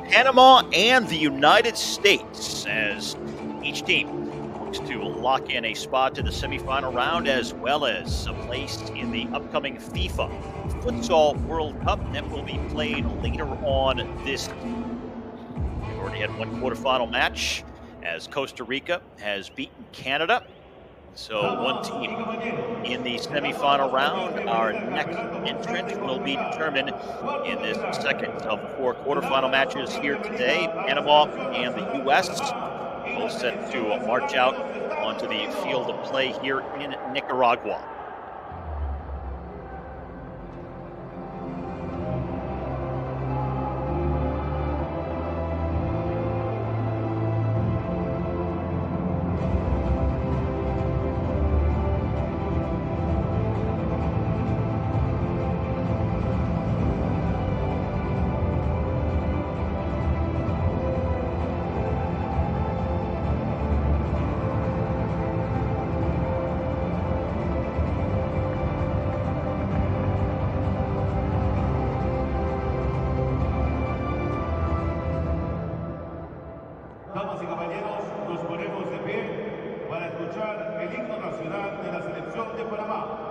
Panama and the United States, as each team looks to lock in a spot to the semifinal round, as well as a place in the upcoming FIFA Futsal World Cup that will be played later on this year. We've already had one quarterfinal match as Costa Rica has beaten Canada. So one team in the semifinal round. Our next entrant will be determined in this second of 4 quarterfinal matches here today. Panama and the U.S. both set to march out onto the field of play here in Nicaragua. Damas y caballeros, nos ponemos de pie para escuchar el himno nacional de la selección de Panamá.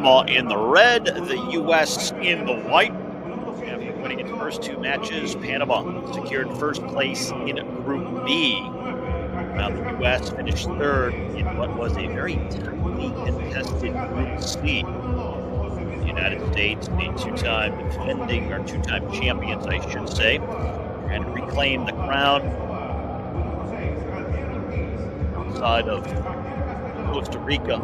Panama in the red, the U.S. in the white. After winning its first two matches, Panama secured first place in Group B, while the U.S. finished third in what was a very tightly contested Group C. The United States, the two-time defending, or two-time champions, I should say, trying to reclaim the crown outside of Costa Rica.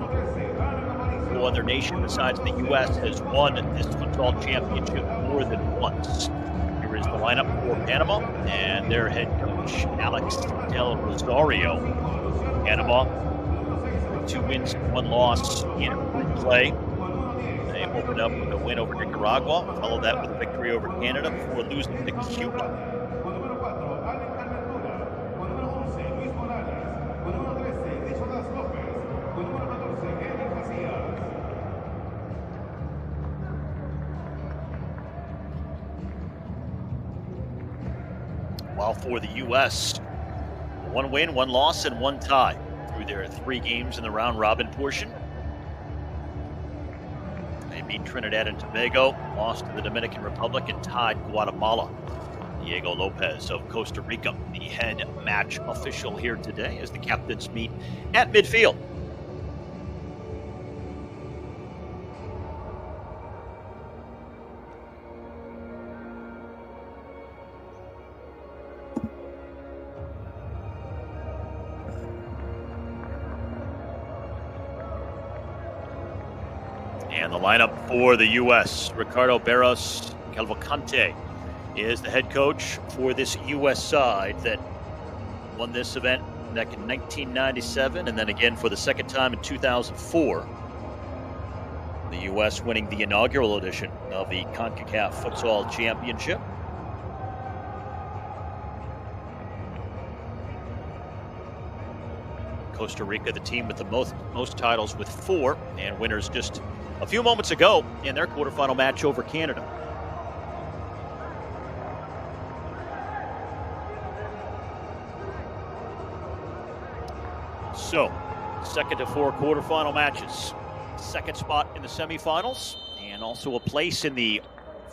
No other nation besides the U.S. has won this futsal championship more than once. Here is the lineup for Panama and their head coach, Alex Del Rosario. Panama, 2 wins, 1 loss in group play. They opened up with a win over Nicaragua, followed that with a victory over Canada before losing to Cuba. While for the U.S., 1 win, 1 loss, and 1 tie through their 3 games in the round-robin portion. They beat Trinidad and Tobago, lost to the Dominican Republic, and tied Guatemala. Diego Lopez of Costa Rica, the head match official here today as the captains meet at midfield. And the lineup for the U.S., Ricardo Barros Cavalcante is the head coach for this U.S. side that won this event back in 1997 and then again for the second time in 2004. The U.S. winning the inaugural edition of the Concacaf Futsal Championship. Costa Rica, the team with the most titles with 4, and winners just a few moments ago in their quarterfinal match over Canada. So, 2nd to 4 quarterfinal matches. 2nd spot in the semifinals, and also a place in the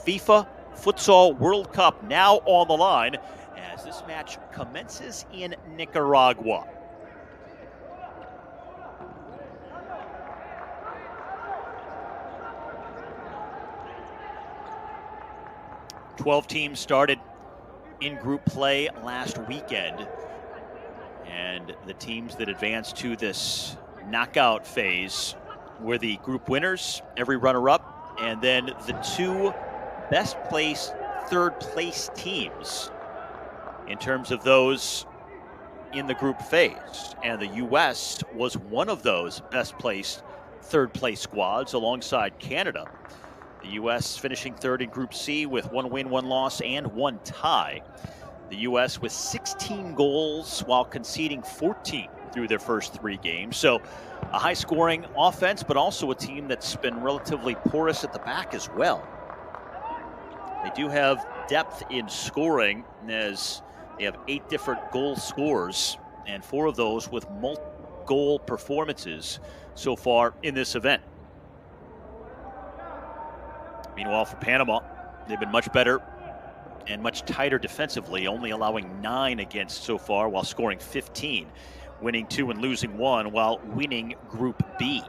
FIFA Futsal World Cup now on the line as this match commences in Nicaragua. Twelve teams started in group play last weekend, and the teams that advanced to this knockout phase were the group winners, every runner-up, and then the 2 best placed third place teams in terms of those in the group phase. And the U.S. was one of those best placed third place squads alongside Canada. The U.S. finishing 3rd in Group C with 1 win, 1 loss, and 1 tie. The U.S. with 16 goals while conceding 14 through their first 3 games. So a high-scoring offense, but also a team that's been relatively porous at the back as well. They do have depth in scoring as they have 8 different goal scorers, and 4 of those with multi-goal performances so far in this event. Meanwhile, for Panama, they've been much better and much tighter defensively, only allowing 9 against so far while scoring 15, winning 2 and losing 1 while winning Group B.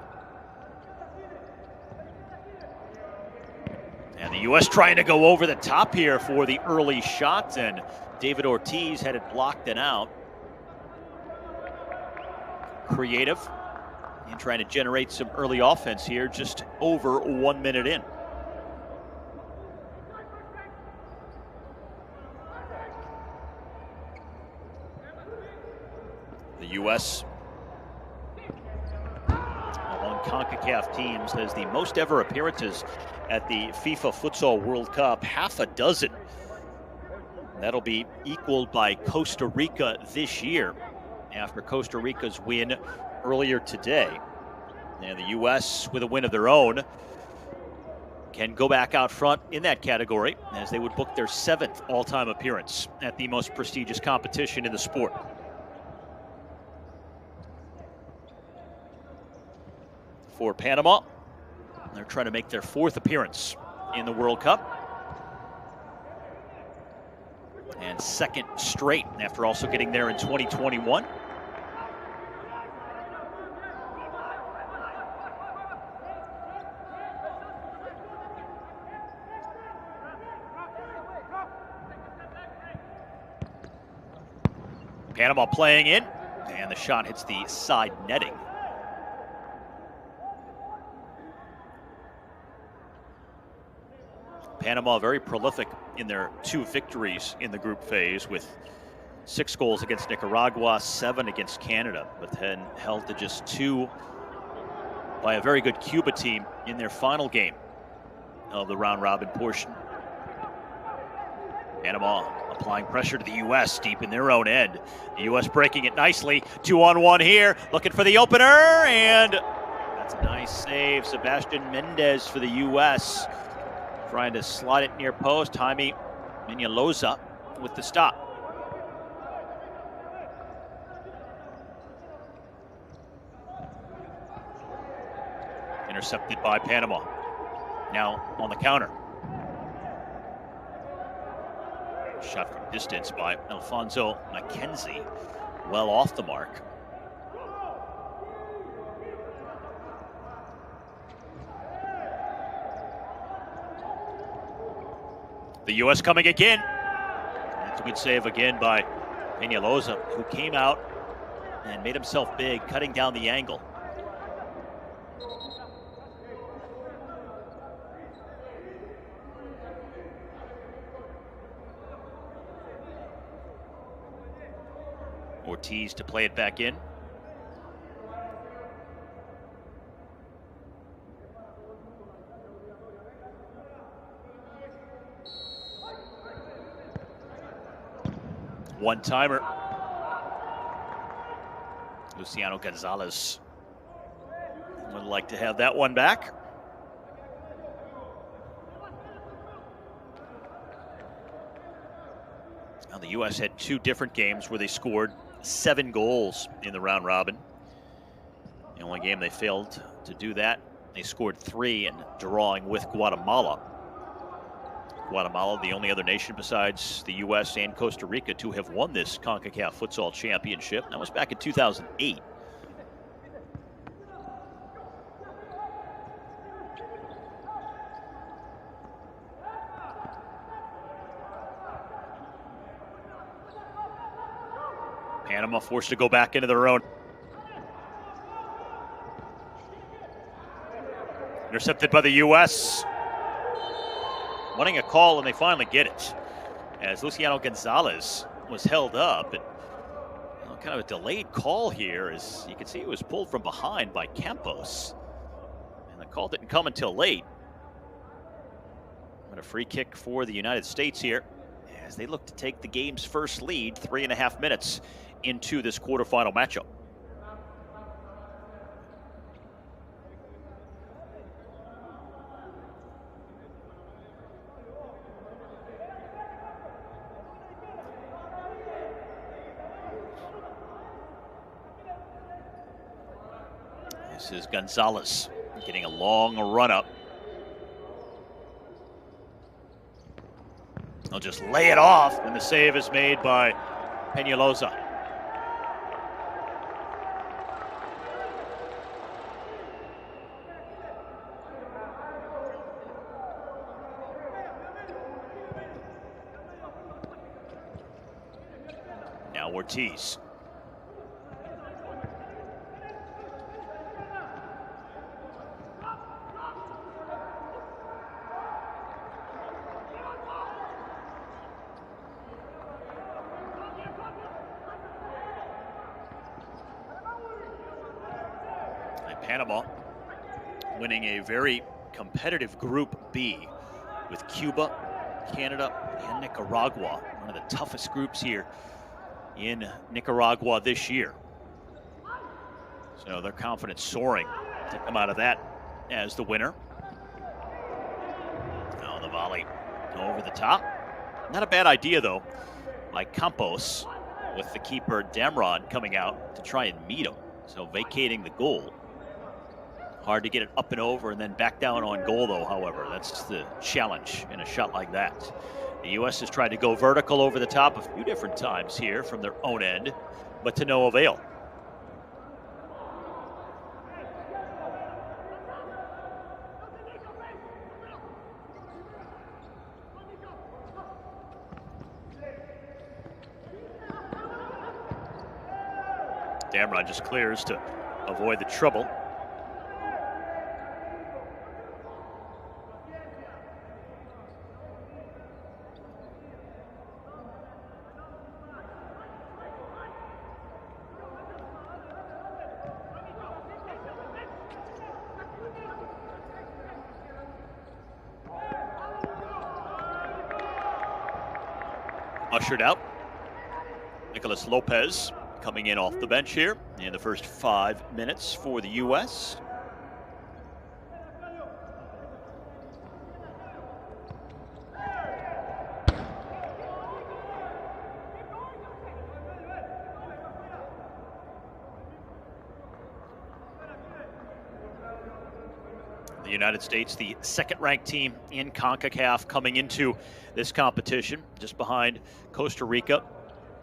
And the U.S. trying to go over the top here for the early shot, and David Ortiz had it blocked and out. Creative and trying to generate some early offense here, just over 1 minute in. The U.S. among CONCACAF teams has the most ever appearances at the FIFA Futsal World Cup, 6. That'll be equaled by Costa Rica this year after Costa Rica's win earlier today. And the U.S., with a win of their own, can go back out front in that category as they would book their 7th all-time appearance at the most prestigious competition in the sport. For Panama, they're trying to make their 4th appearance in the World Cup. and second straight after also getting there in 2021. Panama playing in, and the shot hits the side netting. Panama very prolific in their 2 victories in the group phase, with 6 goals against Nicaragua, 7 against Canada, but then held to just 2 by a very good Cuba team in their final game of the round robin portion. Panama applying pressure to the U.S. deep in their own end. The U.S. breaking it nicely. 2-on-1 here, looking for the opener, and that's a nice save. Sebastian Mendez for the U.S. trying to slide it near post. Jaime Miñaloza with the stop. Intercepted by Panama. Now on the counter. Shot from distance by Alfonso Mackenzie. Well off the mark. The U.S. coming again. That's a good save again by Miñaloza, who came out and made himself big, cutting down the angle. Ortiz to play it back in. One-timer. Luciano Gonzalez would like to have that one back. Now the U.S. had 2 different games where they scored 7 goals in the round robin. The only game they failed to do that, they scored 3 in drawing with Guatemala. Guatemala, the only other nation besides the U.S. and Costa Rica to have won this Concacaf Futsal Championship. That was back in 2008. Panama forced to go back into their own. Intercepted by the U.S. Wanting a call, and they finally get it. As Luciano Gonzalez was held up. And, kind of a delayed call here, as you can see he was pulled from behind by Campos. And the call didn't come until late. But a free kick for the United States here, as they look to take the game's first lead 3.5 minutes into this quarterfinal matchup. This is Gonzalez getting a long run up. They'll just lay it off, and the save is made by Miñaloza. Now Ortiz. Panama winning a very competitive Group B with Cuba, Canada, and Nicaragua. One of the toughest groups here in Nicaragua this year. So their confidence soaring to come out of that as the winner. Now the volley over the top. Not a bad idea though by Campos, with the keeper Damron coming out to try and meet him. So vacating the goal. Hard to get it up and over and then back down on goal though, however. That's the challenge in a shot like that. The U.S. has tried to go vertical over the top a few different times here from their own end, but to no avail. De Andrade just clears to avoid the trouble. Ushered out. Nicolas Lopez coming in off the bench here in the first 5 minutes for the U.S. The United States, the second-ranked team in Concacaf coming into this competition, just behind Costa Rica,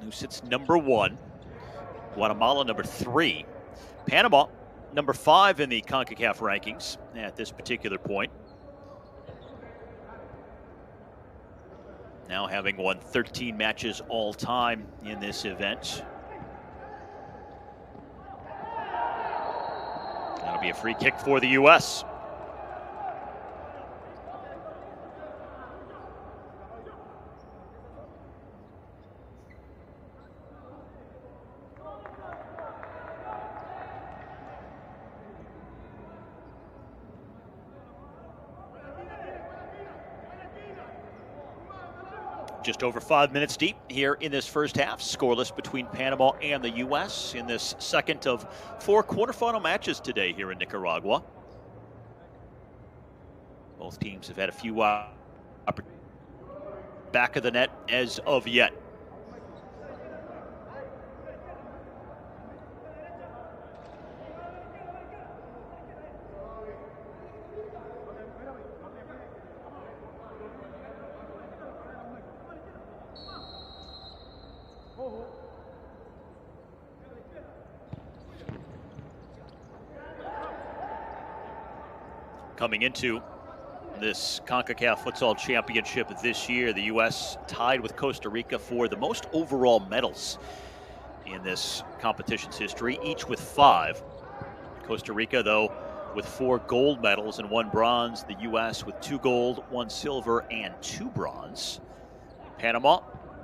who sits number 1. Guatemala, number 3. Panama, number 5 in the CONCACAF rankings at this particular point. Now having won 13 matches all time in this event. That'll be a free kick for the U.S. Just over 5 minutes deep here in this first half. Scoreless between Panama and the U.S. in this second of 4 quarterfinal matches today here in Nicaragua. Both teams have had a few back of the net as of yet. Coming into this CONCACAF Futsal Championship this year, the U.S. tied with Costa Rica for the most overall medals in this competition's history, each with 5. Costa Rica, though, with 4 gold medals and 1 bronze. The U.S. with 2 gold, 1 silver, and 2 bronze. Panama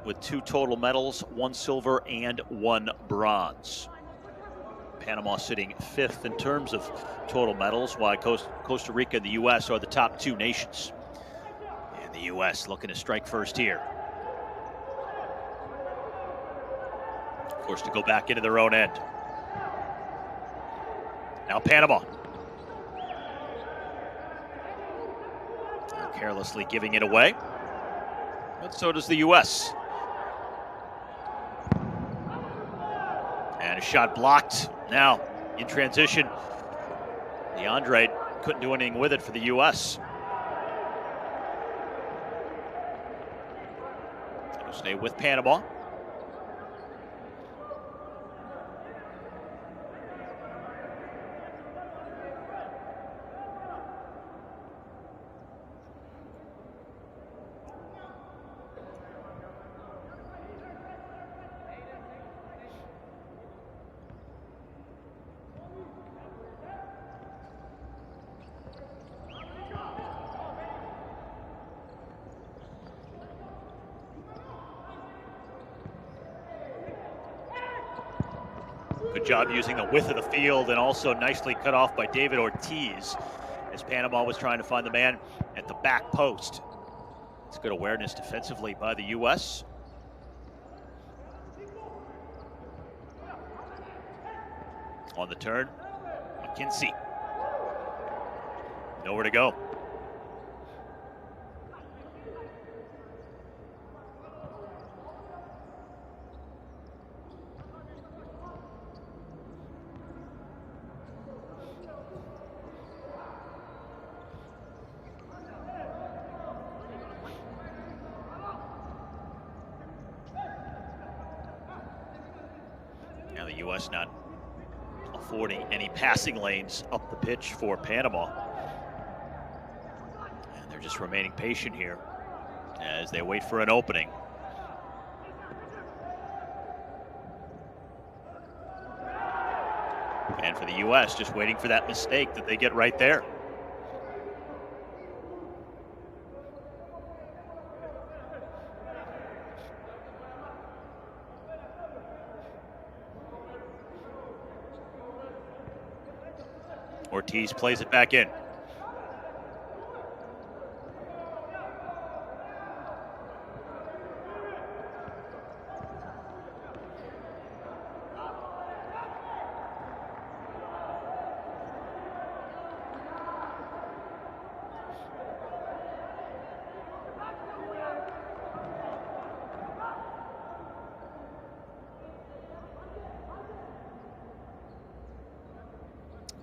with 2 total medals, 1 silver and 1 bronze. Panama sitting 5th in terms of total medals, while Costa Rica and the U.S. are the top 2 nations. And the U.S. looking to strike first here. Of course, to go back into their own end. Now Panama. Carelessly giving it away. But so does the U.S. And a shot blocked. Now, in transition, De Andrade couldn't do anything with it for the U.S. It'll stay with Panama. Good job using the width of the field, and also nicely cut off by David Ortiz as Panama was trying to find the man at the back post. It's good awareness defensively by the U.S. On the turn, McKinsey. Nowhere to go. the U.S. not affording any passing lanes up the pitch for Panama. And they're just remaining patient here as they wait for an opening. And for the U.S., just waiting for that mistake that they get right there. Ortiz plays it back in.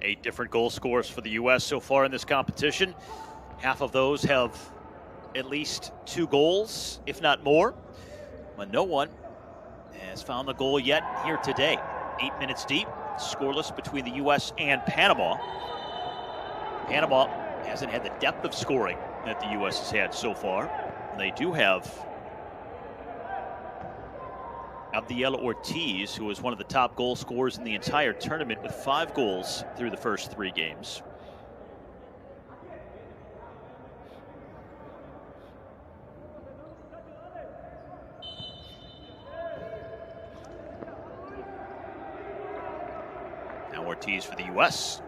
Eight different goal scorers for the U.S. so far in this competition. Half of those have at least 2 goals, if not more. But no one has found the goal yet here today. 8 minutes deep, scoreless between the U.S. and Panama. Panama hasn't had the depth of scoring that the U.S. has had so far. They do have Arguello Ortiz, who was one of the top goal scorers in the entire tournament with 5 goals through the first 3 games. Now Ortiz for the U.S.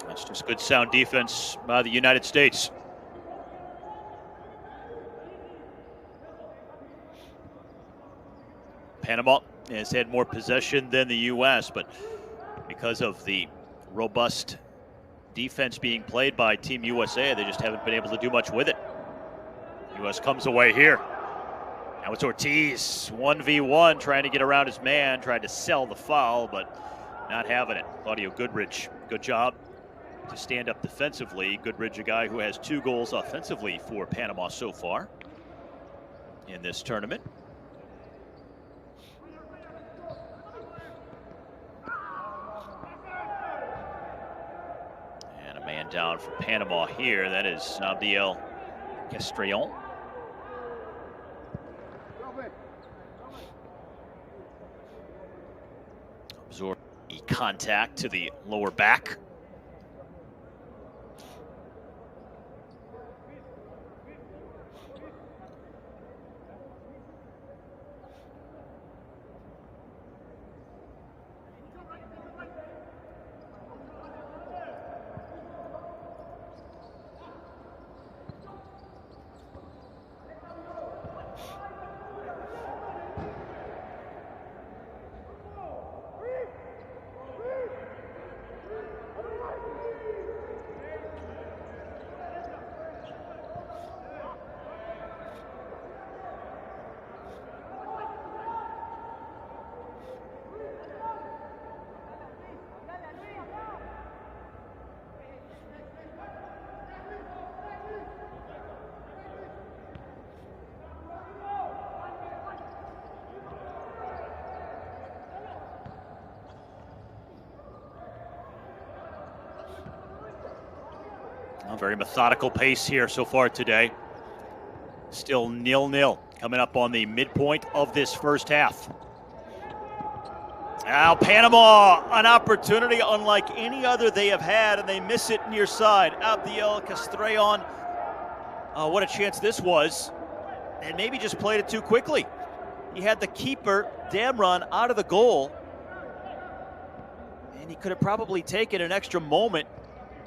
That's just good sound defense by the United States. Panama has had more possession than the U.S., but because of the robust defense being played by Team USA, they just haven't been able to do much with it. U.S. comes away here. Now it's Ortiz, 1v1, trying to get around his man, tried to sell the foul, but not having it. Claudio Goodridge, good job to stand up defensively. Goodridge, a guy who has 2 goals offensively for Panama so far in this tournament. And a man down for Panama here. That is Abdiel Castrillon. Absorb the contact to the lower back. A very methodical pace here so far today. Still 0-0 coming up on the midpoint of this first half. Now Panama, an opportunity unlike any other they have had, and they miss it near side. Abdiel Castrillon, what a chance this was, and maybe just played it too quickly. He had the keeper, Damron, out of the goal, and he could have probably taken an extra moment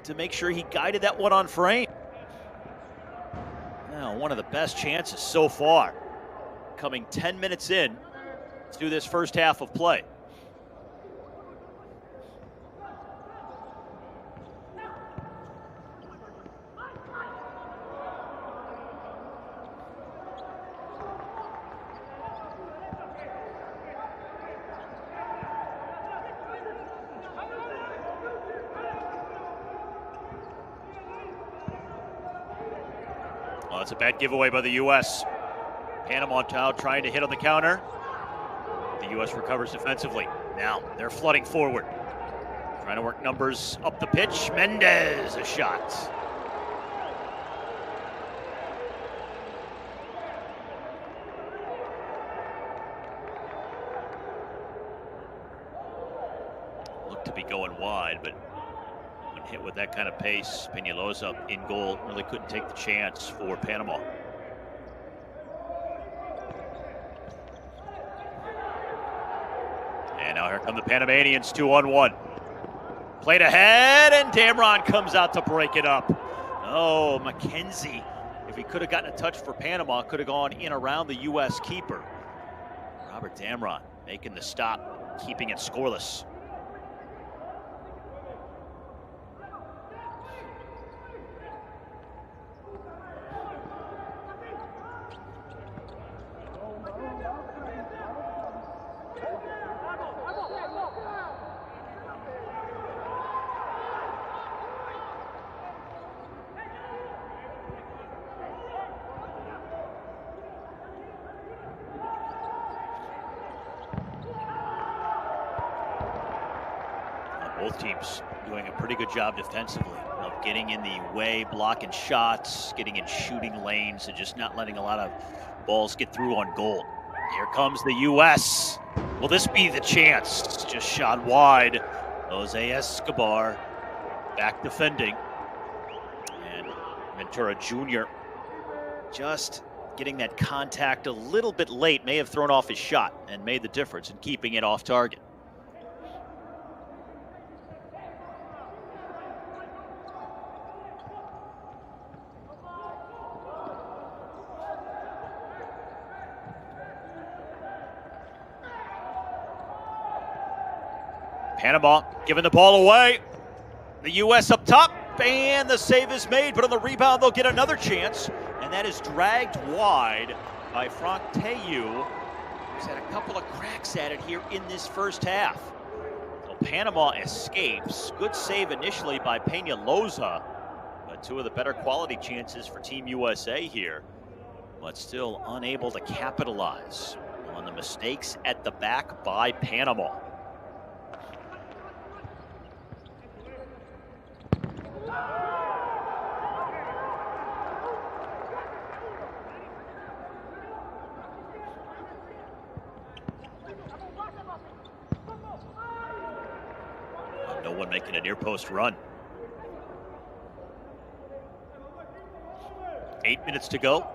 to make sure he guided that one on frame. Now, one of the best chances so far, coming 10 minutes in to this first half of play. Well, that's a bad giveaway by the U.S. Panama now trying to hit on the counter. The U.S. recovers defensively. Now they're flooding forward. Trying to work numbers up the pitch. Mendez, a shot. Looked to be going wide, but when hit with that kind of pace, Peñalosa in goal really couldn't take the chance for Panama. And now here come the Panamanians, 2-on-1. Played ahead, and Damron comes out to break it up. Oh, McKenzie, if he could have gotten a touch for Panama, could have gone in around the U.S. keeper. Robert Damron making the stop, keeping it scoreless. Both teams doing a pretty good job defensively of getting in the way, blocking shots, getting in shooting lanes, and just not letting a lot of balls get through on goal. Here comes the U.S. Will this be the chance? Just shot wide. Jose Escobar back defending. And Ventura Jr. just getting that contact a little bit late, may have thrown off his shot and made the difference in keeping it off target. Panama giving the ball away. The U.S. up top, and the save is made, but on the rebound, they'll get another chance, and that is dragged wide by Frank Teyu, who's had a couple of cracks at it here in this first half. So Panama escapes. Good save initially by Peñalosa, but two of the better quality chances for Team USA here, but still unable to capitalize on the mistakes at the back by Panama. No one making a near post run. 8 minutes to go.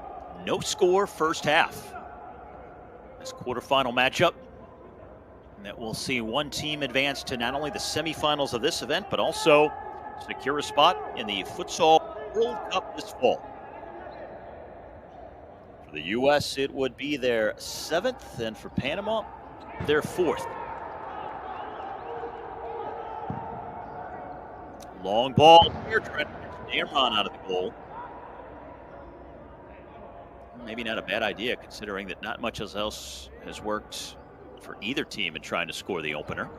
No score first half. This quarterfinal matchup that will see one team advance to not only the semifinals of this event, but also secure a spot in the Futsal World Cup this fall. For the U.S., it would be their 7th, and for Panama, their 4th. Long ball here, trying to Damron out of the goal. Maybe not a bad idea, considering that not much else has worked for either team in trying to score the opener.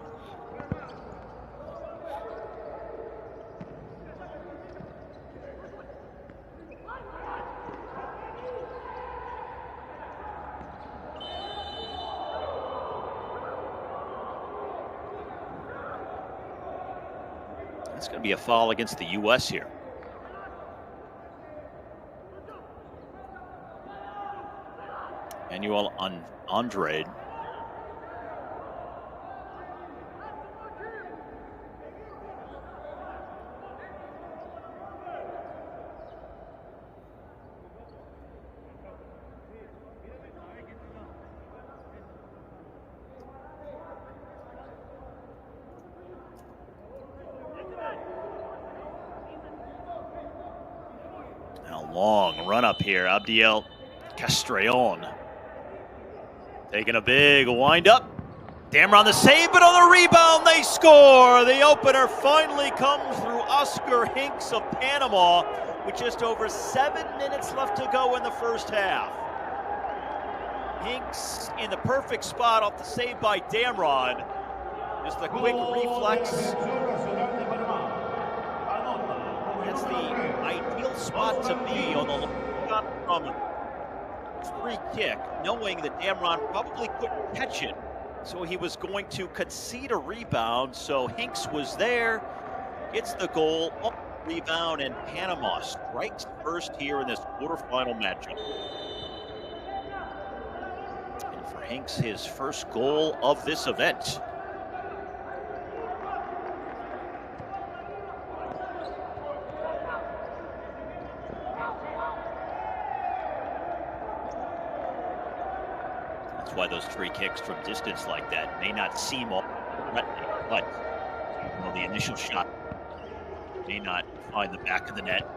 It's going to be a foul against the U.S. here. Nilton de Andrade. Now long run up here, Abdiel Castrillon. Taking a big wind up. Dammer on the save, but on the rebound, they score. The opener finally comes through Oscar Hinks of Panama with just over 7 minutes left to go in the first half. Hinks in the perfect spot off the save by Damron. Just the quick reflex. That's the ideal spot to be on the shot from free kick, knowing that Damron probably couldn't catch it. So he was going to concede a rebound. So Hinks was there, gets the goal, rebound, and Panama strikes first here in this quarterfinal matchup. And for Hinks, his first goal of this event. That's why those free kicks from distance like that may not seem all threatening, but the initial shot may not find the back of the net.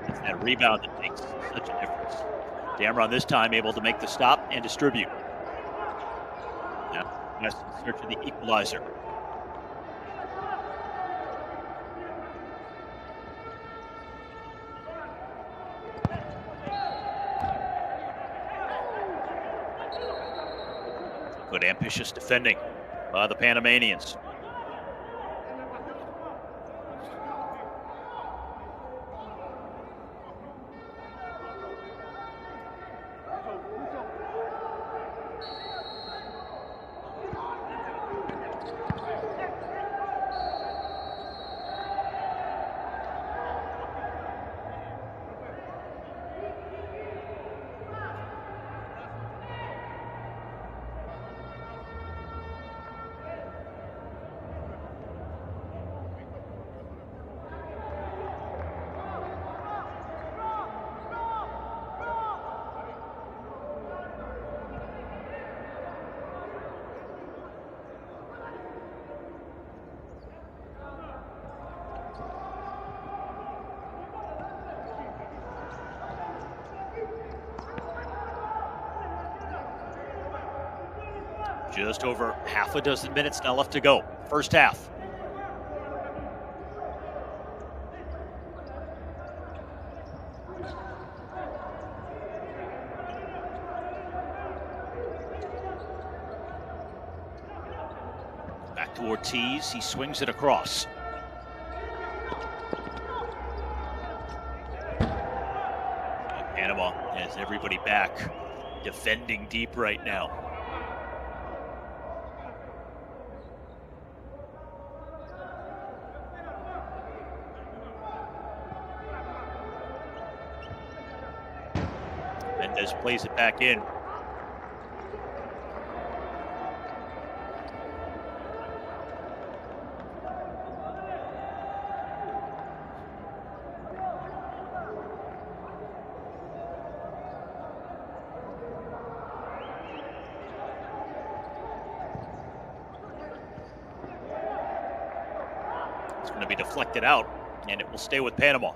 It's that rebound that makes such a difference. Damron this time able to make the stop and distribute. Now, West in search of the equalizer. Good ambitious defending by the Panamanians. Just over half a dozen minutes now left to go. First half. Back to Ortiz. He swings it across. Panama has everybody back, defending deep right now. Mendez plays it back in. It's going to be deflected out, and it will stay with Panama.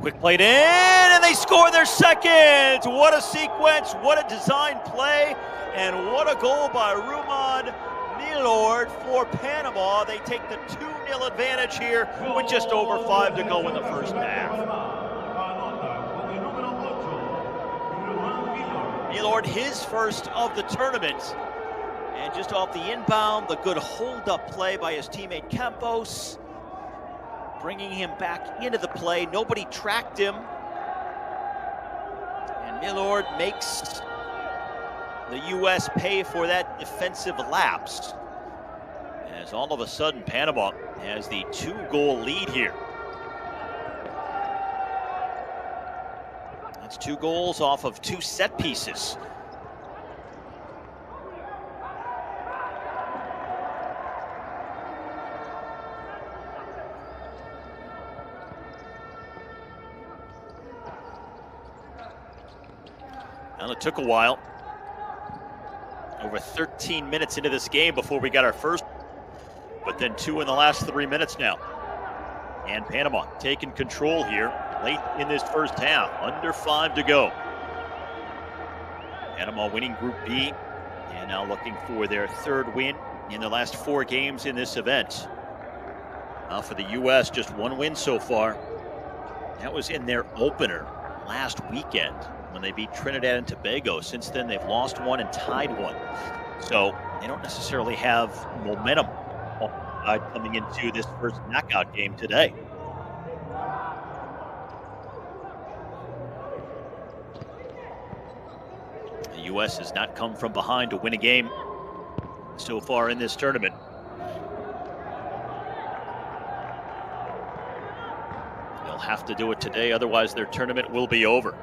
Quick played in, and they score their second. What a sequence, what a design play, and what a goal by Ruman Milord for Panama. They take the 2-0 advantage here with just over 5 to go in the first half. Milord, his first of the tournament. And just off the inbound, the good hold-up play by his teammate Campos, bringing him back into the play. Nobody tracked him. And Milord makes the U.S. pay for that defensive lapse, as all of a sudden Panama has the 2-goal lead here. That's 2 goals off of 2 set pieces. Well, it took a while over 13 minutes into this game before we got our first, but then 2 in the last 3 minutes now. And Panama taking control here late in this first half, under 5 to go. Panama winning Group B and now looking for their 3rd win in the last 4 games in this event. For the U.S., just 1 win so far. That was in their opener last weekend when they beat Trinidad and Tobago. Since then, they've lost 1 and tied 1. So they don't necessarily have momentum coming into this first knockout game today. The U.S. has not come from behind to win a game so far in this tournament. They'll have to do it today, otherwise their tournament will be over.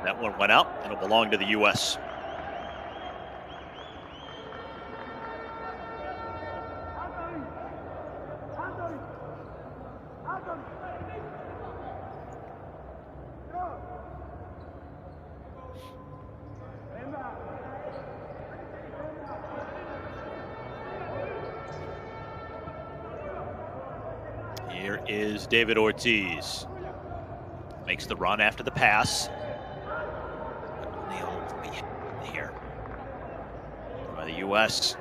That one went out. It'll belong to the U.S. Here is David Ortiz. Makes the run after the pass. Here. The U.S.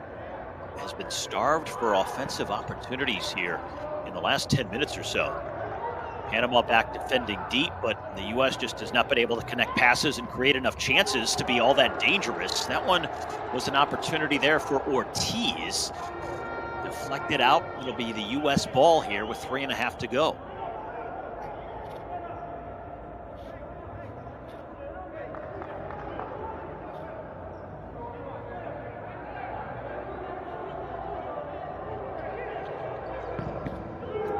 has been starved for offensive opportunities here in the last 10 minutes or so. Panama back defending deep, but the U.S. just has not been able to connect passes and create enough chances to be all that dangerous. That one was an opportunity there for Ortiz. Deflected out. It'll be the U.S. ball here with 3.5 to go.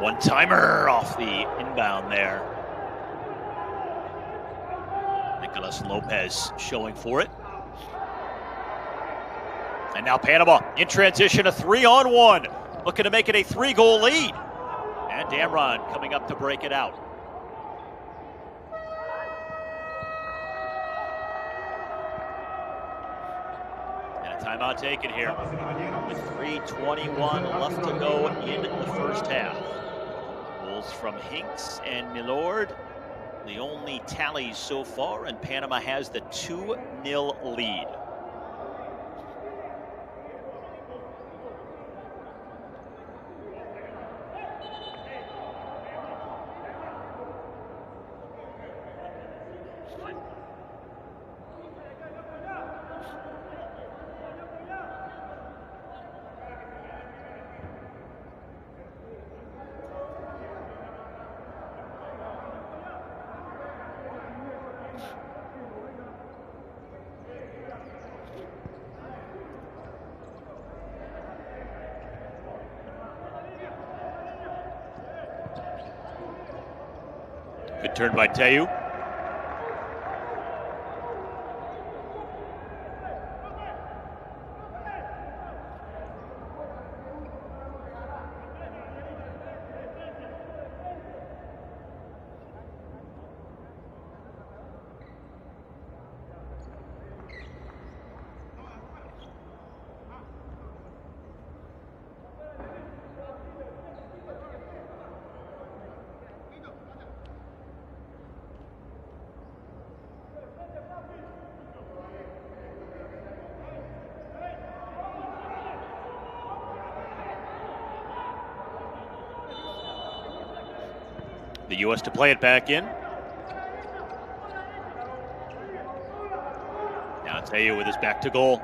One-timer off the inbound there. Nicolas Lopez showing for it. And now Panama in transition, a 3-on-1. Looking to make it a 3-goal lead. And de Andrade coming up to break it out. And a timeout taken here with 3:21 left to go in the first half. Goals from Hinks and Milord, the only tallies so far, and Panama has the 2-0 lead. Good turn by Teu. The U.S. to play it back in. Now Teu with his back to goal.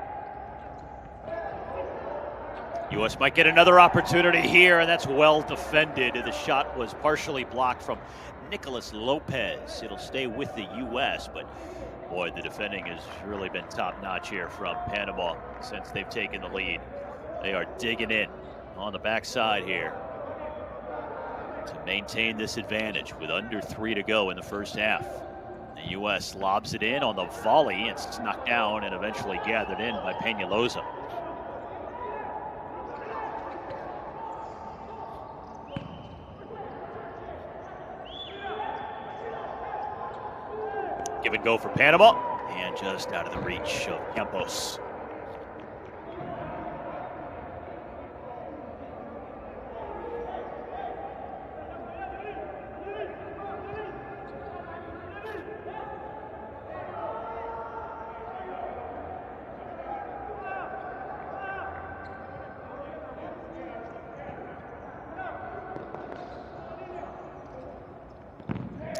U.S. might get another opportunity here, and that's well defended. The shot was partially blocked from Nicolas Lopez. It'll stay with the U.S., but Boy, the defending has really been top-notch here from Panama since they've taken the lead. They are digging in on the backside here to maintain this advantage with under 3 to go in the first half. The U.S. lobs it in on the volley. It's knocked down and eventually gathered in by Peñalosa. Give and go for Panama, and just out of the reach of Campos.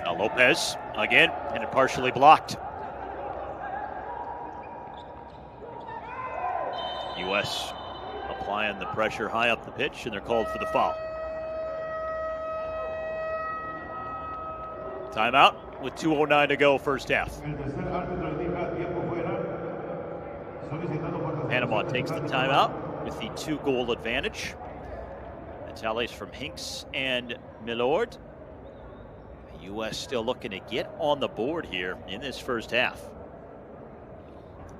Now Lopez again, and it partially blocked. U.S. applying the pressure high up the pitch, and they're called for the foul. Timeout with 2:09 to go, first half. Panama takes the timeout with the 2-goal advantage. The tallies from Hinks and Milord. The U.S. still looking to get on the board here in this first half.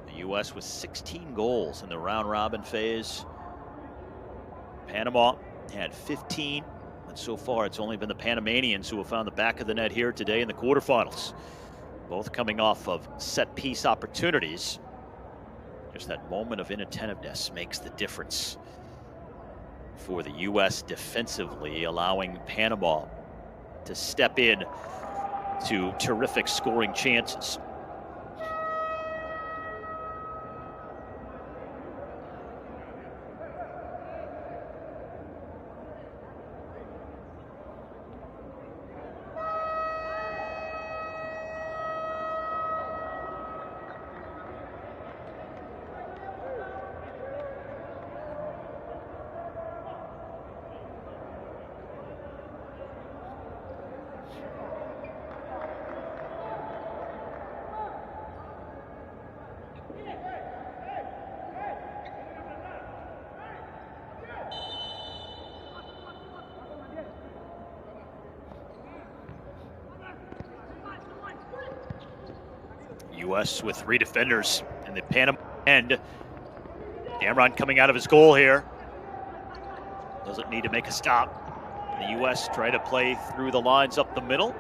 The U.S. with 16 goals in the round-robin phase. Panama had 15, and so far it's only been the Panamanians who have found the back of the net here today in the quarterfinals. Both coming off of set-piece opportunities. Just that moment of inattentiveness makes the difference for the U.S. defensively, allowing Panama to step in to terrific scoring chances. U.S. with 3 defenders in the Panama end. Damron coming out of his goal here. Doesn't need to make a stop. The U.S. try to play through the lines up the middle.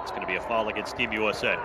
It's going to be a foul against Team USA.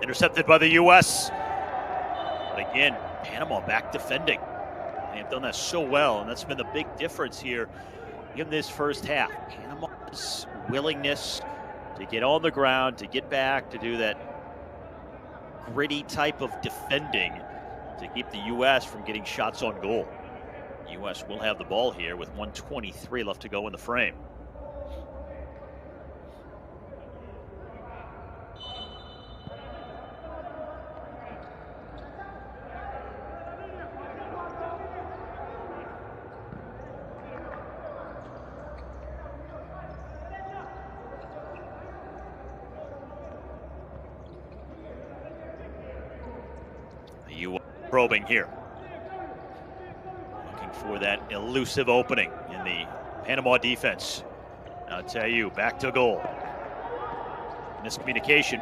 Intercepted by the U.S. But again, Panama back defending. They have done that so well, and that's been the big difference here in this first half. Panama's willingness to get on the ground, to get back, to do that gritty type of defending to keep the U.S. from getting shots on goal. The U.S. will have the ball here with 1:23 left to go in the frame. Probing here. Looking for that elusive opening in the Panama defense. I'll tell you, back to goal. Miscommunication,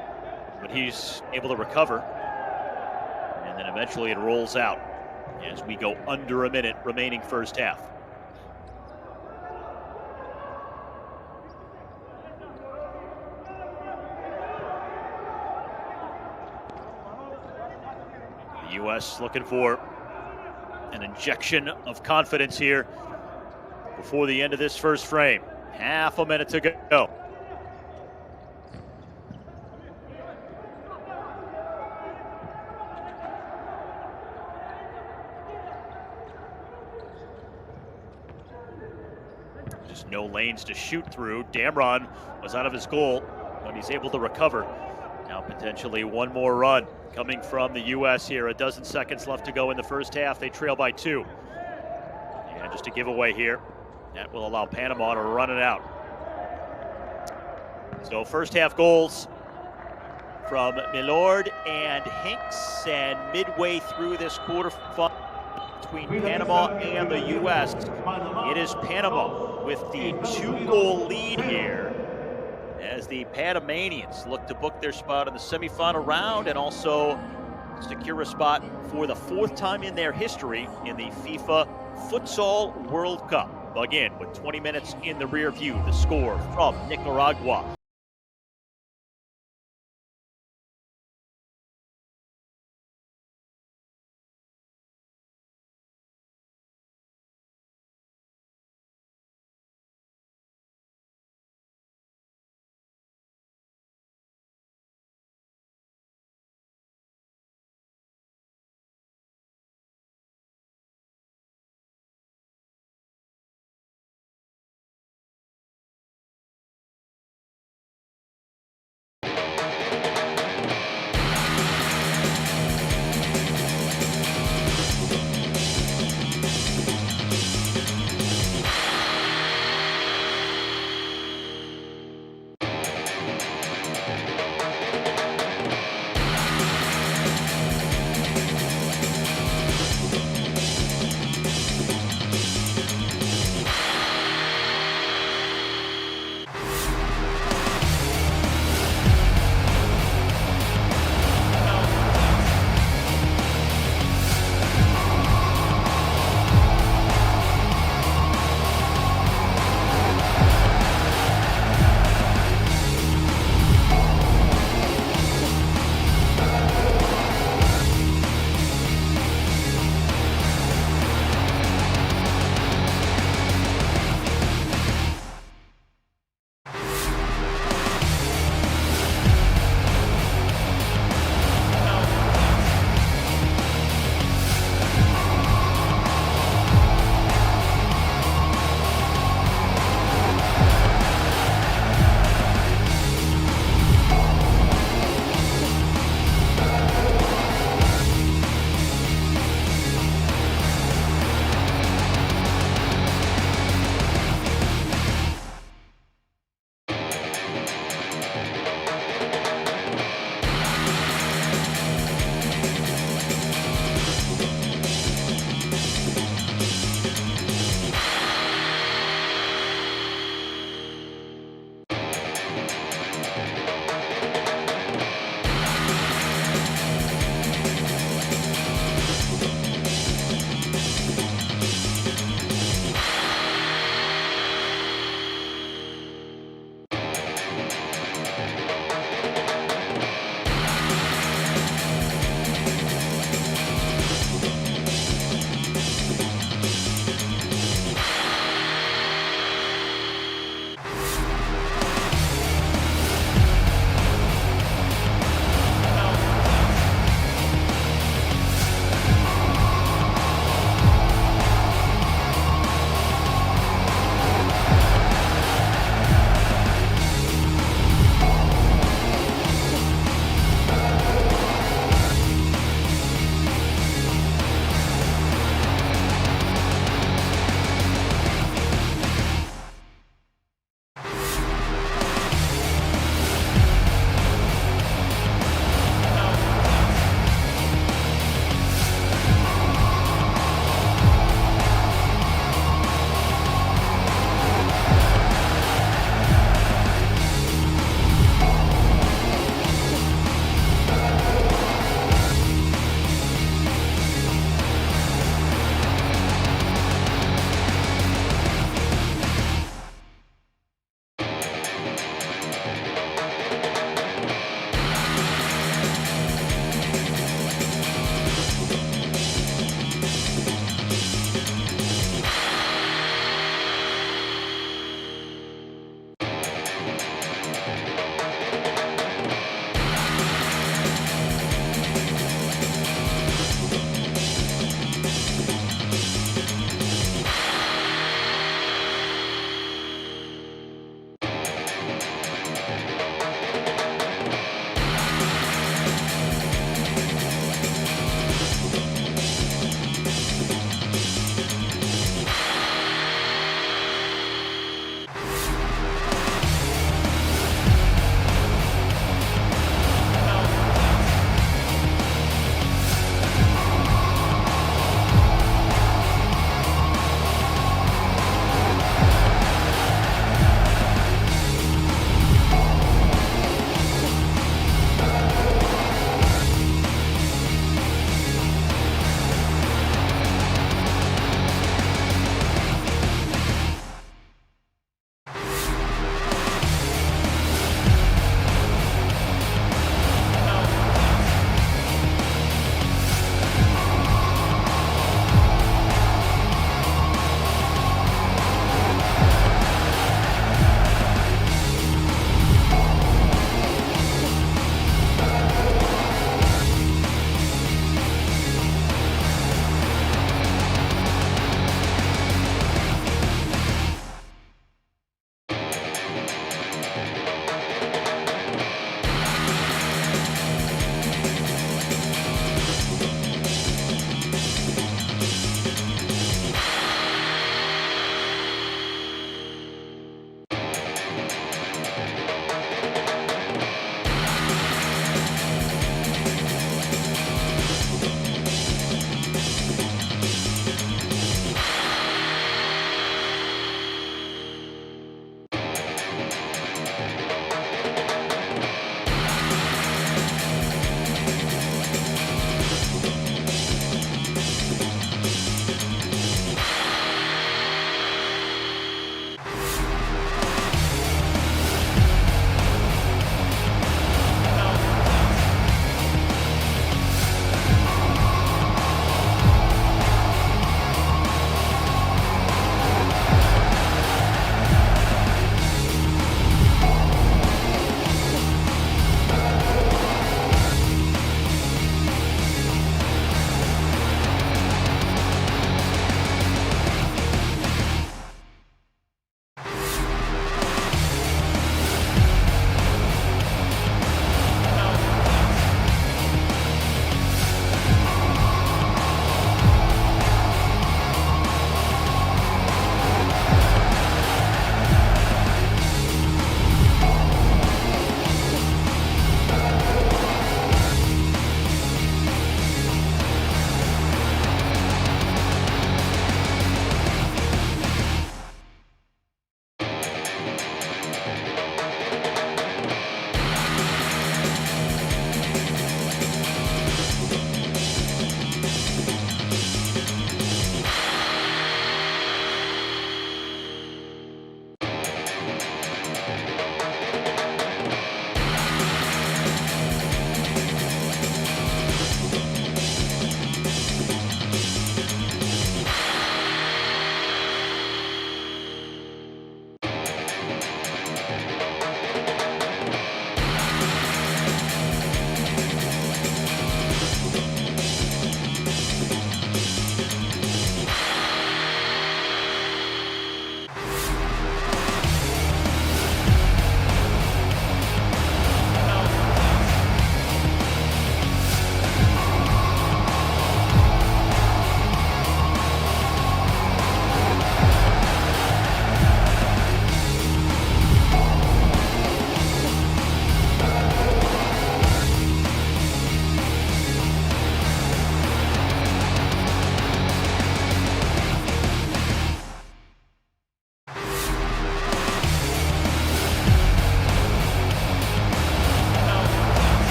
but he's able to recover. And then eventually it rolls out as we go under a minute remaining first half. U.S. looking for an injection of confidence here before the end of this first frame. Half a minute to go. Just no lanes to shoot through. Damron was out of his goal, but he's able to recover. Now potentially one more run coming from the U.S. here. A dozen seconds left to go in the first half. They trail by 2. And just a giveaway here. That will allow Panama to run it out. So first half goals from Milord and Hinks, and midway through this quarterfinal between Panama and the U.S., it is Panama with the 2-goal lead here as the Panamanians look to book their spot in the semifinal round and also secure a spot for the 4th time in their history in the FIFA Futsal World Cup. Again, with 20 minutes in the rear view, the score from Nicaragua.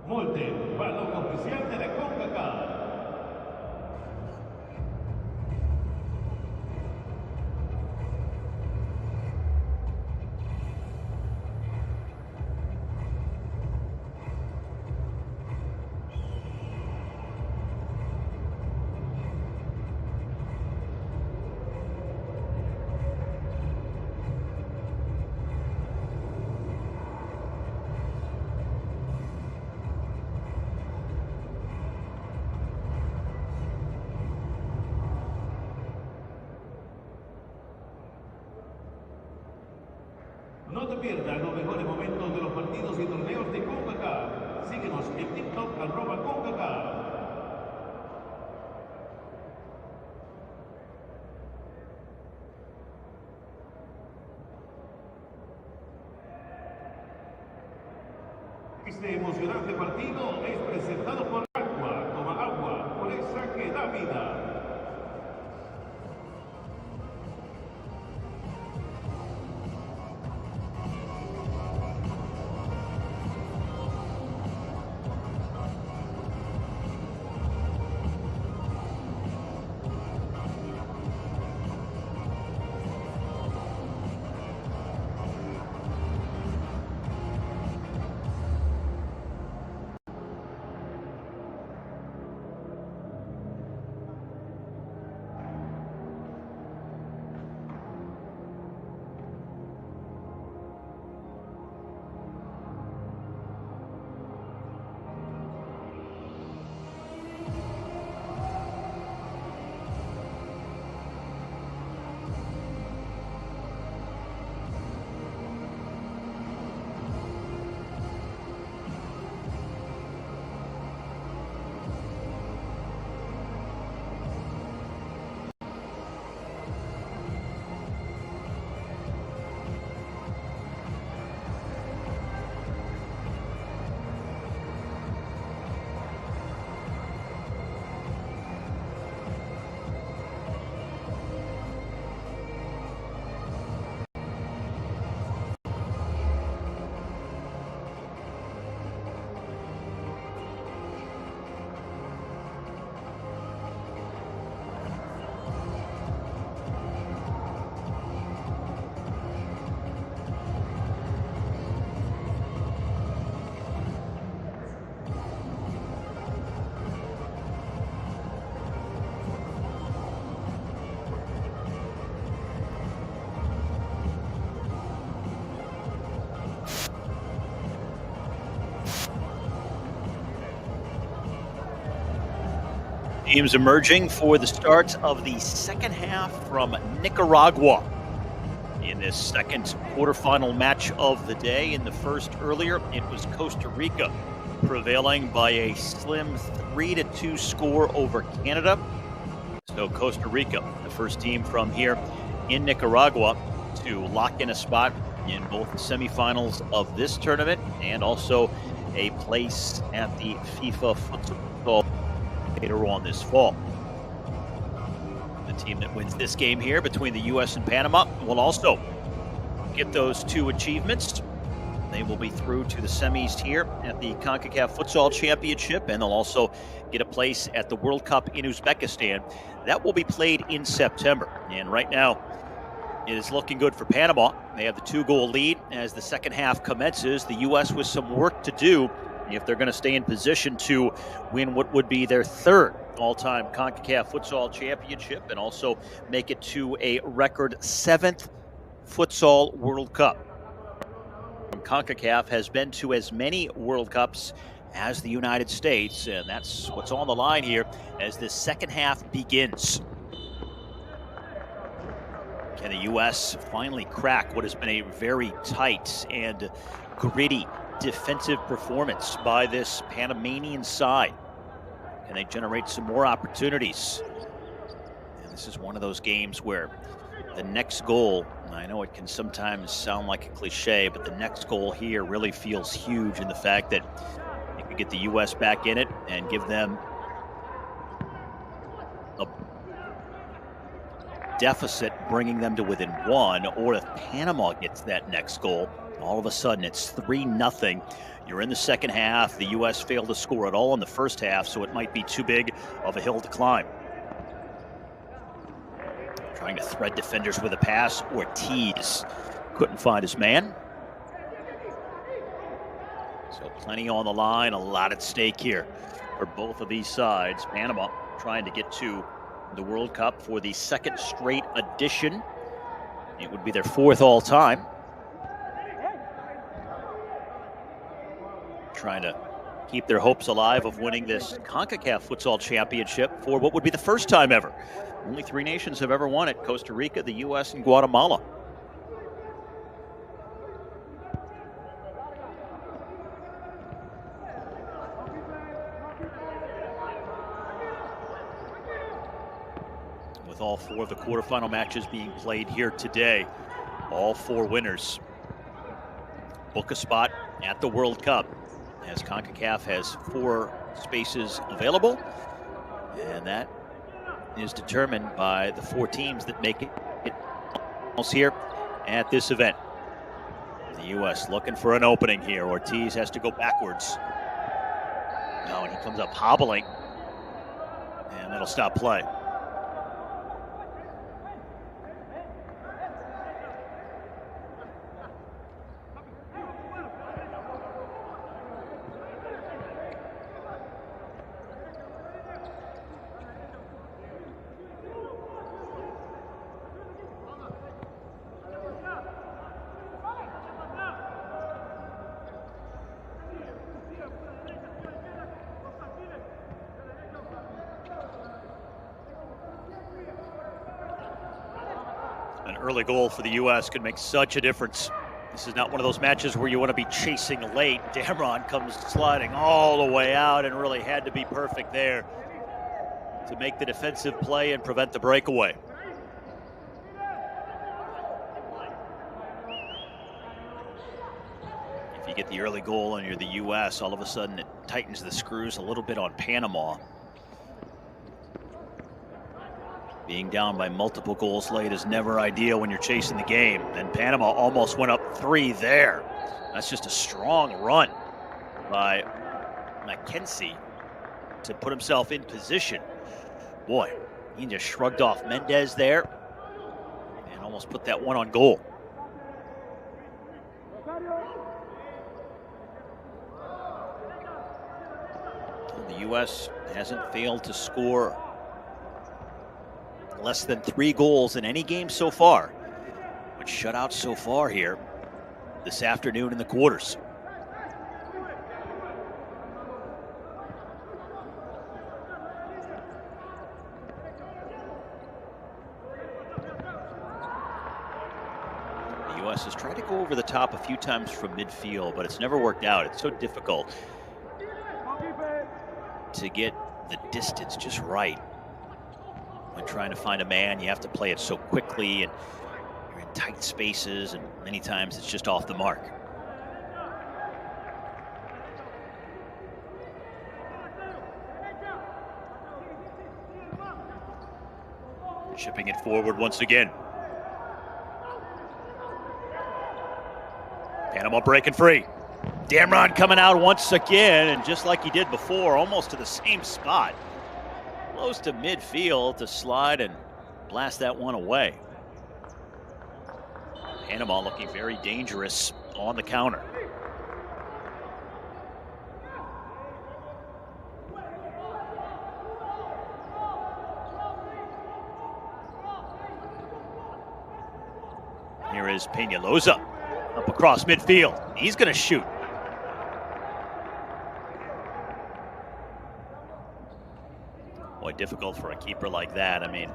Multe, balón oficial de la Concacaf. No te pierdas los mejores momentos de los partidos y torneos de Concacaf. Síguenos en TikTok @Concacaf. Este emocionante partido es presentado por Agua. Toma agua, por esa que da vida. Teams emerging for the start of the second half from Nicaragua in this second quarterfinal match of the day. In the first earlier, it was Costa Rica prevailing by a slim 3-2 score over Canada. So Costa Rica, the first team from here in Nicaragua to lock in a spot in both the semifinals of this tournament and also a place at the FIFA Futsal later on this fall. The team that wins this game here between the U.S. and Panama will also get those two achievements. They will be through to the semis here at the Concacaf Futsal Championship, and they'll also get a place at the World Cup in Uzbekistan. That will be played in September. And right now, it is looking good for Panama. They have the 2-goal lead as the second half commences. The U.S. with some work to do if they're going to stay in position to win what would be their third all-time Concacaf Futsal Championship and also make it to a record 7th Futsal World Cup. Concacaf has been to as many World Cups as the United States, and that's what's on the line here as this second half begins. Can the U.S. finally crack what has been a very tight and gritty defensive performance by this Panamanian side? Can they generate some more opportunities? And this is one of those games where the next goal, and I know it can sometimes sound like a cliche, but the next goal here really feels huge in the fact that you could get the U.S. back in it and give them a deficit, bringing them to within one, or if Panama gets that next goal, All of a sudden, it's 3-0. You're in the second half. The U.S. failed to score at all in the first half, so it might be too big of a hill to climb. Trying to thread defenders with a pass. Ortiz couldn't find his man. So plenty on the line, a lot at stake here for both of these sides. Panama trying to get to the World Cup for the second straight edition. It would be their 4th all-time. Trying to keep their hopes alive of winning this Concacaf Futsal Championship for what would be the first time ever. Only 3 nations have ever won it: Costa Rica, the U.S., and Guatemala. With all 4 of the quarterfinal matches being played here today, all 4 winners book a spot at the World Cup, as CONCACAF has 4 spaces available, and that is determined by the 4 teams that make it here at this event. The U.S. looking for an opening here. Ortiz has to go backwards. No, and he comes up hobbling, and that'll stop play. An early goal for the U.S. could make such a difference. This is not one of those matches where you want to be chasing late. Damron comes sliding all the way out and really had to be perfect there to make the defensive play and prevent the breakaway. If you get the early goal and you're the U.S., all of a sudden it tightens the screws a little bit on Panama. Being down by multiple goals late is never ideal when you're chasing the game. And Panama almost went up 3 there. That's just a strong run by Mackenzie to put himself in position. Boy, he just shrugged off Mendez there and almost put that one on goal. The U.S. hasn't failed to score less than 3 goals in any game so far, but shutouts so far here this afternoon in the quarters. The U.S. has tried to go over the top a few times from midfield, but it's never worked out. It's so difficult to get the distance just right. When trying to find a man, you have to play it so quickly, and you're in tight spaces, and many times it's just off the mark. Chipping it forward once again. Panama breaking free. Damron coming out once again, and just like he did before, almost to the same spot. Close to midfield to slide and blast that one away. Panama looking very dangerous on the counter. Here is Peñalosa up across midfield. He's going to shoot. Boy, difficult for a keeper like that. I mean,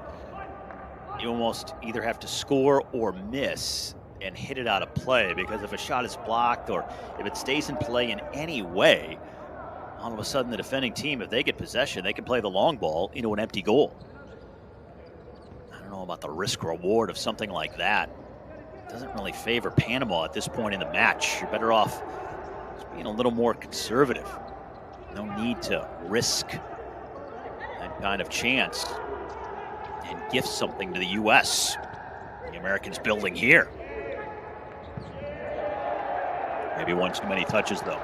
you almost either have to score or miss and hit it out of play, because if a shot is blocked or if it stays in play in any way, all of a sudden the defending team, if they get possession, they can play the long ball into an empty goal. I don't know about the risk reward of something like that. It doesn't really favor Panama at this point in the match. You're better off just being a little more conservative. No need to risk that kind of chance and gift something to the U.S. The Americans building here. Maybe one too many touches, though.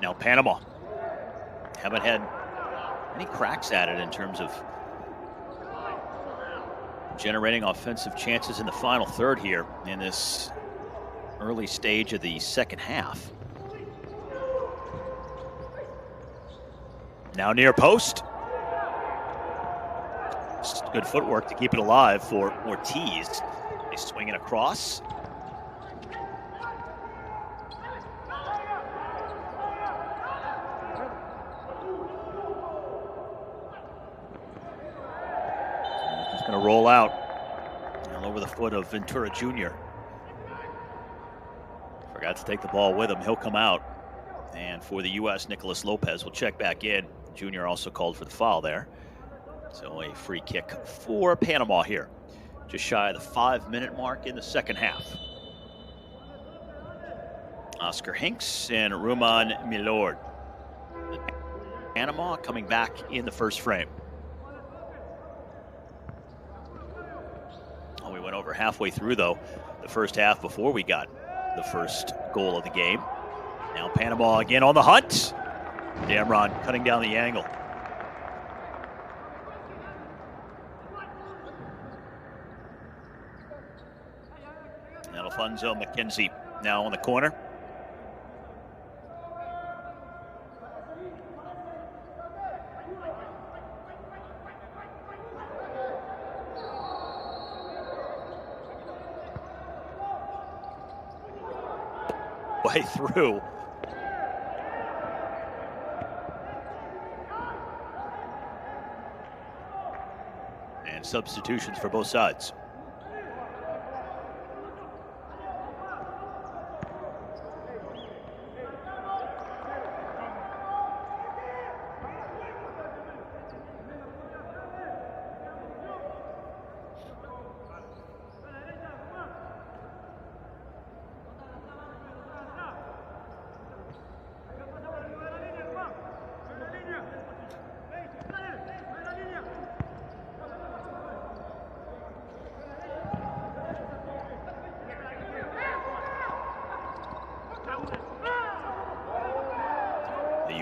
Now Panama haven't had any cracks at it in terms of generating offensive chances in the final third here in this early stage of the second half. Now near post. Just good footwork to keep it alive for Ortiz. He's swinging across. Going to roll out all over the foot of Ventura Jr. Forgot to take the ball with him. He'll come out. And for the U.S., Nicholas Lopez will check back in. Jr. also called for the foul there. So a free kick for Panama here. Just shy of the 5-minute mark in the second half. Oscar Hinks and Ruman Milord. Panama coming back in the first frame. We went over halfway through, though, the first half before we got the first goal of the game. Now Panama again on the hunt. De Andrade cutting down the angle. And Alfonso McKenzie now on the corner. Way through. And substitutions for both sides.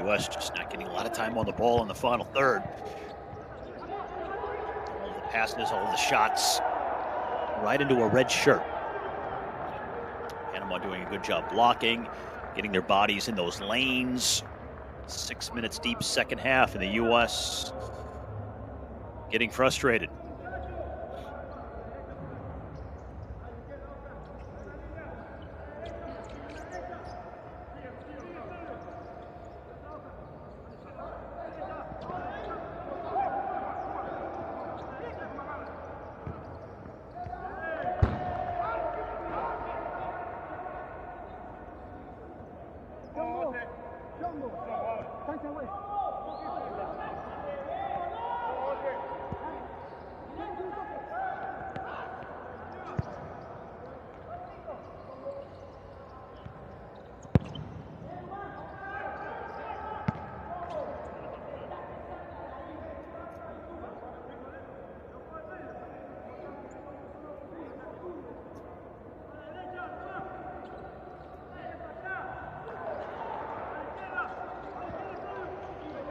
U.S. just not getting a lot of time on the ball in the final third. All the passes, all the shots, right into a red shirt. Panama doing a good job blocking, getting their bodies in those lanes. 6 minutes deep second half, and the U.S. getting frustrated.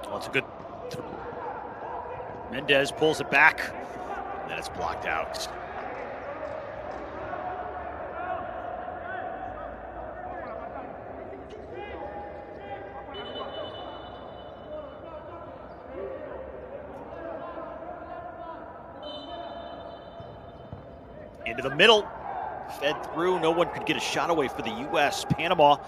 Well, it's a good. Mendez pulls it back, and then it's blocked out. Into the middle, fed through. No one could get a shot away for the U.S. Panama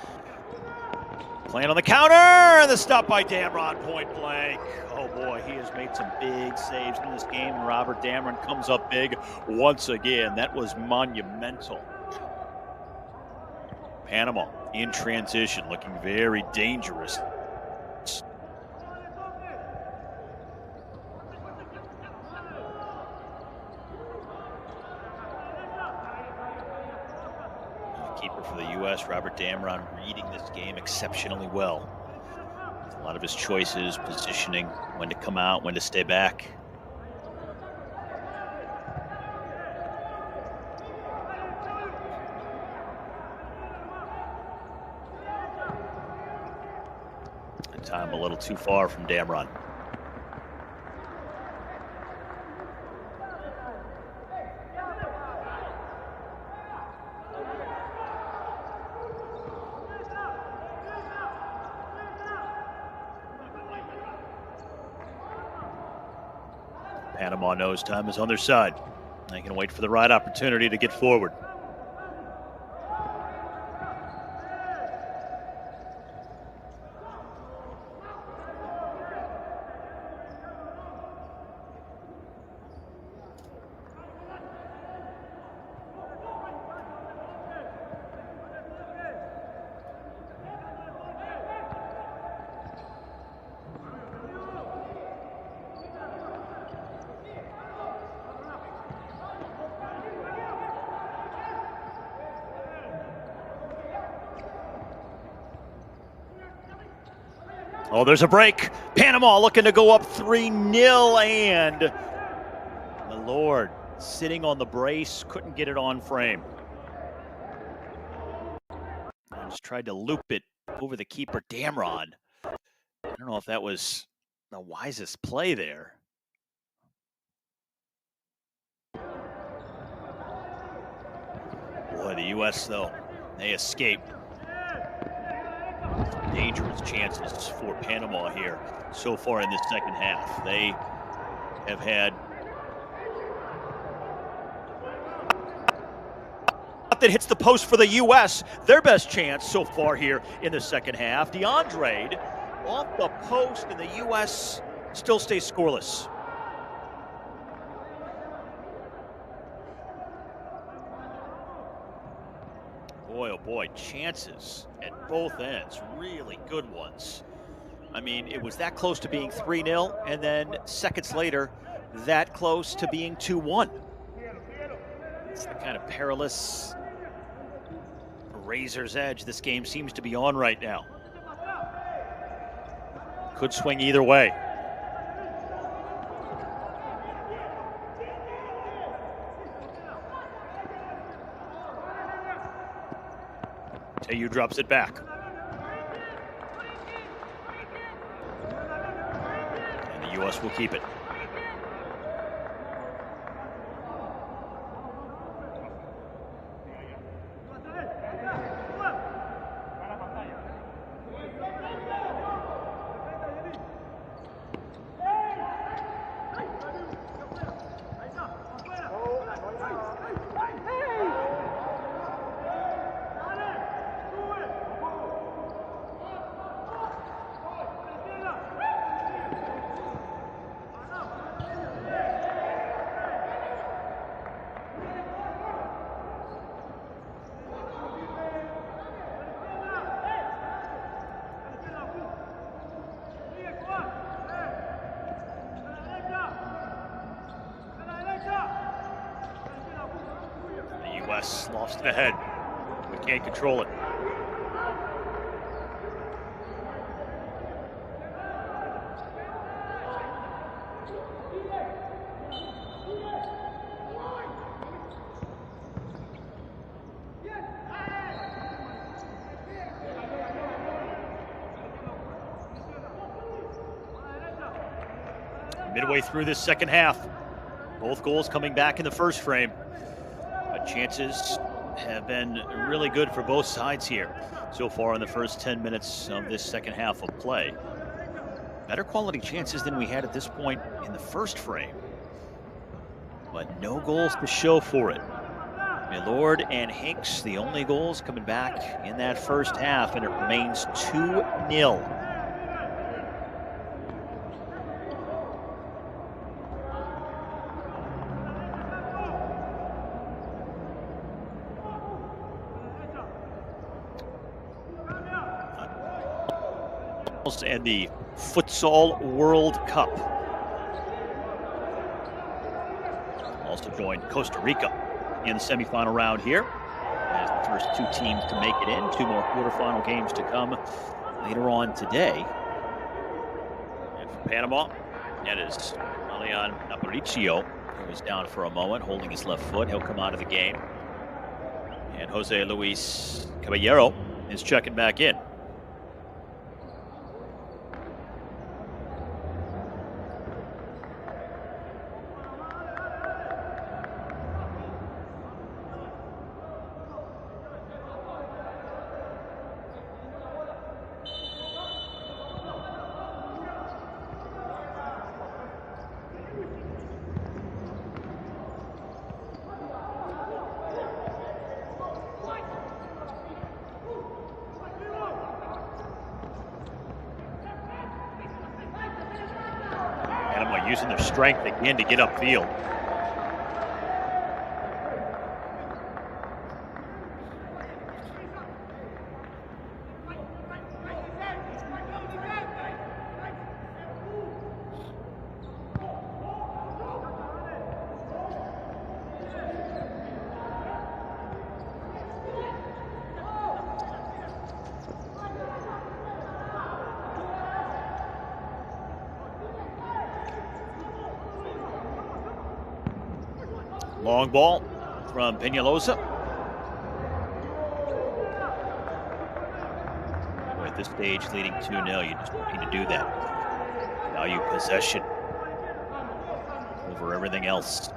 playing on the counter, and the stop by De Andrade, point blank. Oh Oh boy, he has made some big saves in this game. Robert Dameron comes up big once again. That was monumental. Panama in transition, looking very dangerous. The keeper for the U.S., Robert Dameron, reading this game exceptionally well. A lot of his choices, positioning, when to come out, when to stay back. And time a little too far from Dameron. Panama knows time is on their side. They can wait for the right opportunity to get forward. Oh, there's a break. Panama looking to go up 3-0, and Milord sitting on the brace, couldn't get it on frame. I just tried to loop it over the keeper, Dameron. I don't know if that was the wisest play there. Boy, the U.S., though, they escaped. Dangerous chances for Panama here so far in this second half. They have had that hits the post for the U.S. Their best chance so far here in the second half. De Andrade off the post, and the U.S. still stays scoreless. Boy, oh boy, chances at both ends, really good ones. I mean, it was that close to being 3-0, and then seconds later, that close to being 2-1. It's the kind of perilous razor's edge this game seems to be on right now. Could swing either way. Tayu drops it back. And the U.S. will keep it. U.S. lost it ahead. We can't control it. Midway through this second half, both goals coming back in the first frame. Chances have been really good for both sides here so far in the first 10 minutes of this second half of play. Better quality chances than we had at this point in the first frame, but no goals to show for it. Milord and Hinks, the only goals coming back in that first half, and it remains 2-0. and the Futsal World Cup. Also joined Costa Rica in the semifinal round here as the first two teams to make it in. Two more quarterfinal games to come later on today. And for Panama, that is Leon Aparicio, who is down for a moment, holding his left foot. He'll come out of the game. And Jose Luis Caballero is checking back in. Using their strength again to get upfield. Long ball from Peñalosa. At this stage, leading 2-0, you just need to do that. Value possession over everything else.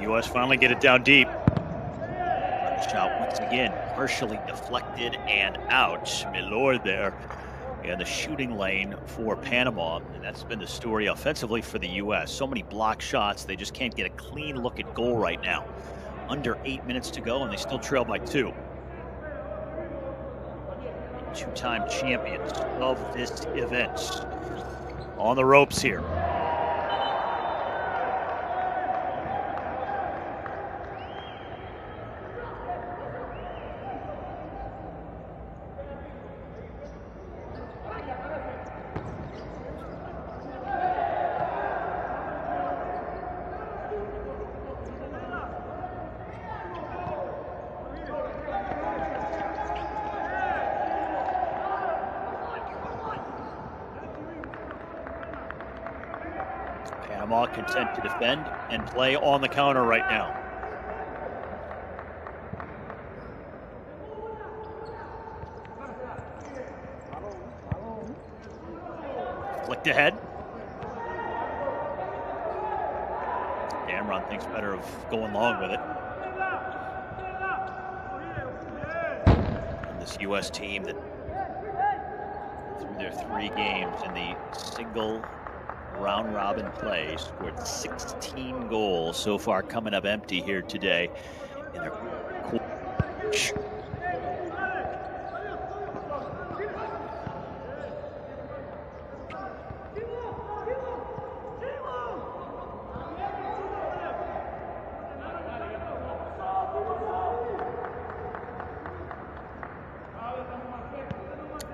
U.S. finally get it down deep. The shot once again partially deflected and out. Milord there in the shooting lane for Panama, and that's been the story offensively for the U.S. So many block shots, they just can't get a clean look at goal right now. Under 8 minutes to go, and they still trail by 2. Two-time champions of this event on the ropes here. Panama content to defend and play on the counter right now. Flicked ahead. Damron thinks better of going long with it. And this U.S. team that through their 3 games in the single round robin play scored 16 goals so far, coming up empty here today in their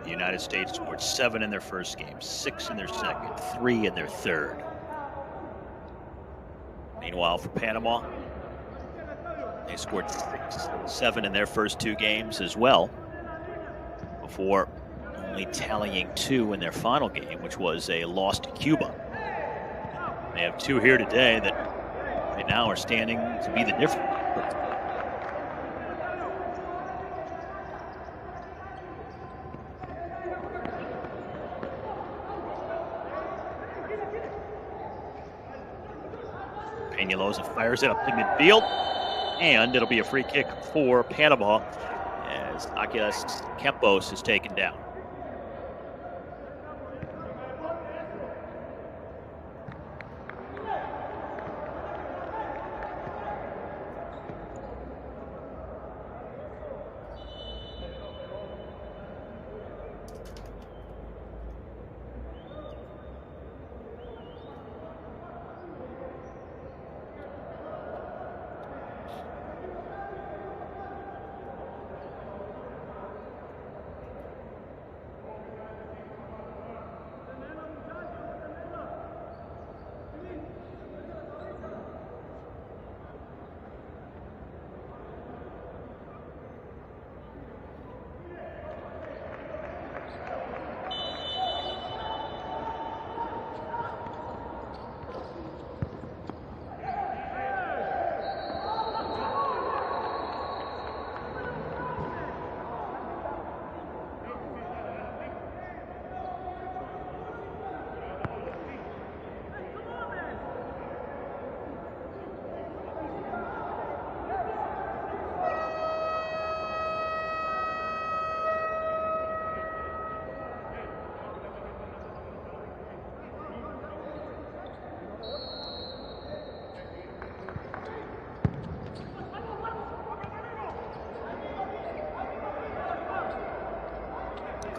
The United States scored 7 in their first game, 6 in their second, 3 in their third. Meanwhile, for Panama, they scored 7 in their first 2 games as well, before only tallying 2 in their final game, which was a loss to Cuba. They have 2 here today that right now are standing to be the difference. Peñalosa fires it up to midfield, and it'll be a free kick for Panama as as Arguello Campos is taken down.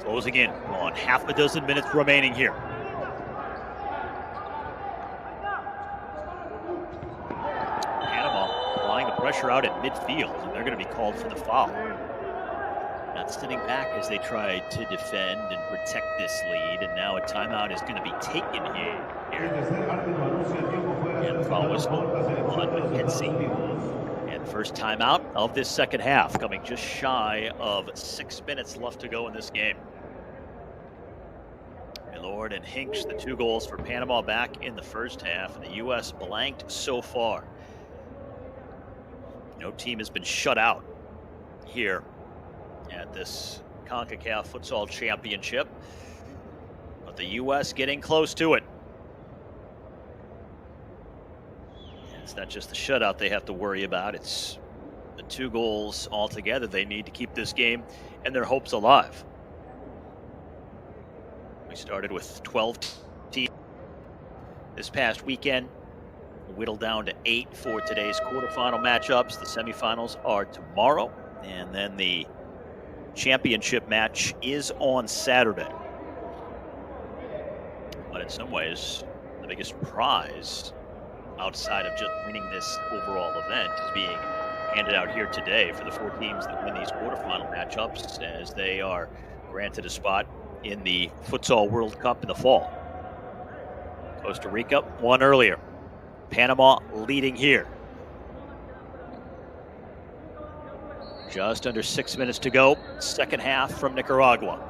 Closing in on half a dozen minutes remaining here. Panama applying the pressure out at midfield, and they're going to be called for the foul. Not sitting back as they try to defend and protect this lead, and now a timeout is going to be taken here. And the foul whistle on McKenzie. And first timeout of this second half, coming just shy of 6 minutes left to go in this game. Milord and Hinks, the 2 goals for Panama back in the first half, and the U.S. blanked so far. No team has been shut out here at this Concacaf Futsal Championship, but the U.S. getting close to it. And it's not just the shutout they have to worry about, it's the 2 goals altogether they need to keep this game and their hopes alive. We started with 12 teams this past weekend, whittled down to 8 for today's quarterfinal matchups. The semifinals are tomorrow, and then the championship match is on Saturday. But in some ways, the biggest prize outside of just winning this overall event is being handed out here today for the 4 teams that win these quarterfinal matchups, as they are granted a spot in the Futsal World Cup in the fall. Costa Rica won earlier. Panama leading here. Just under 6 minutes to go. Second half from Nicaragua.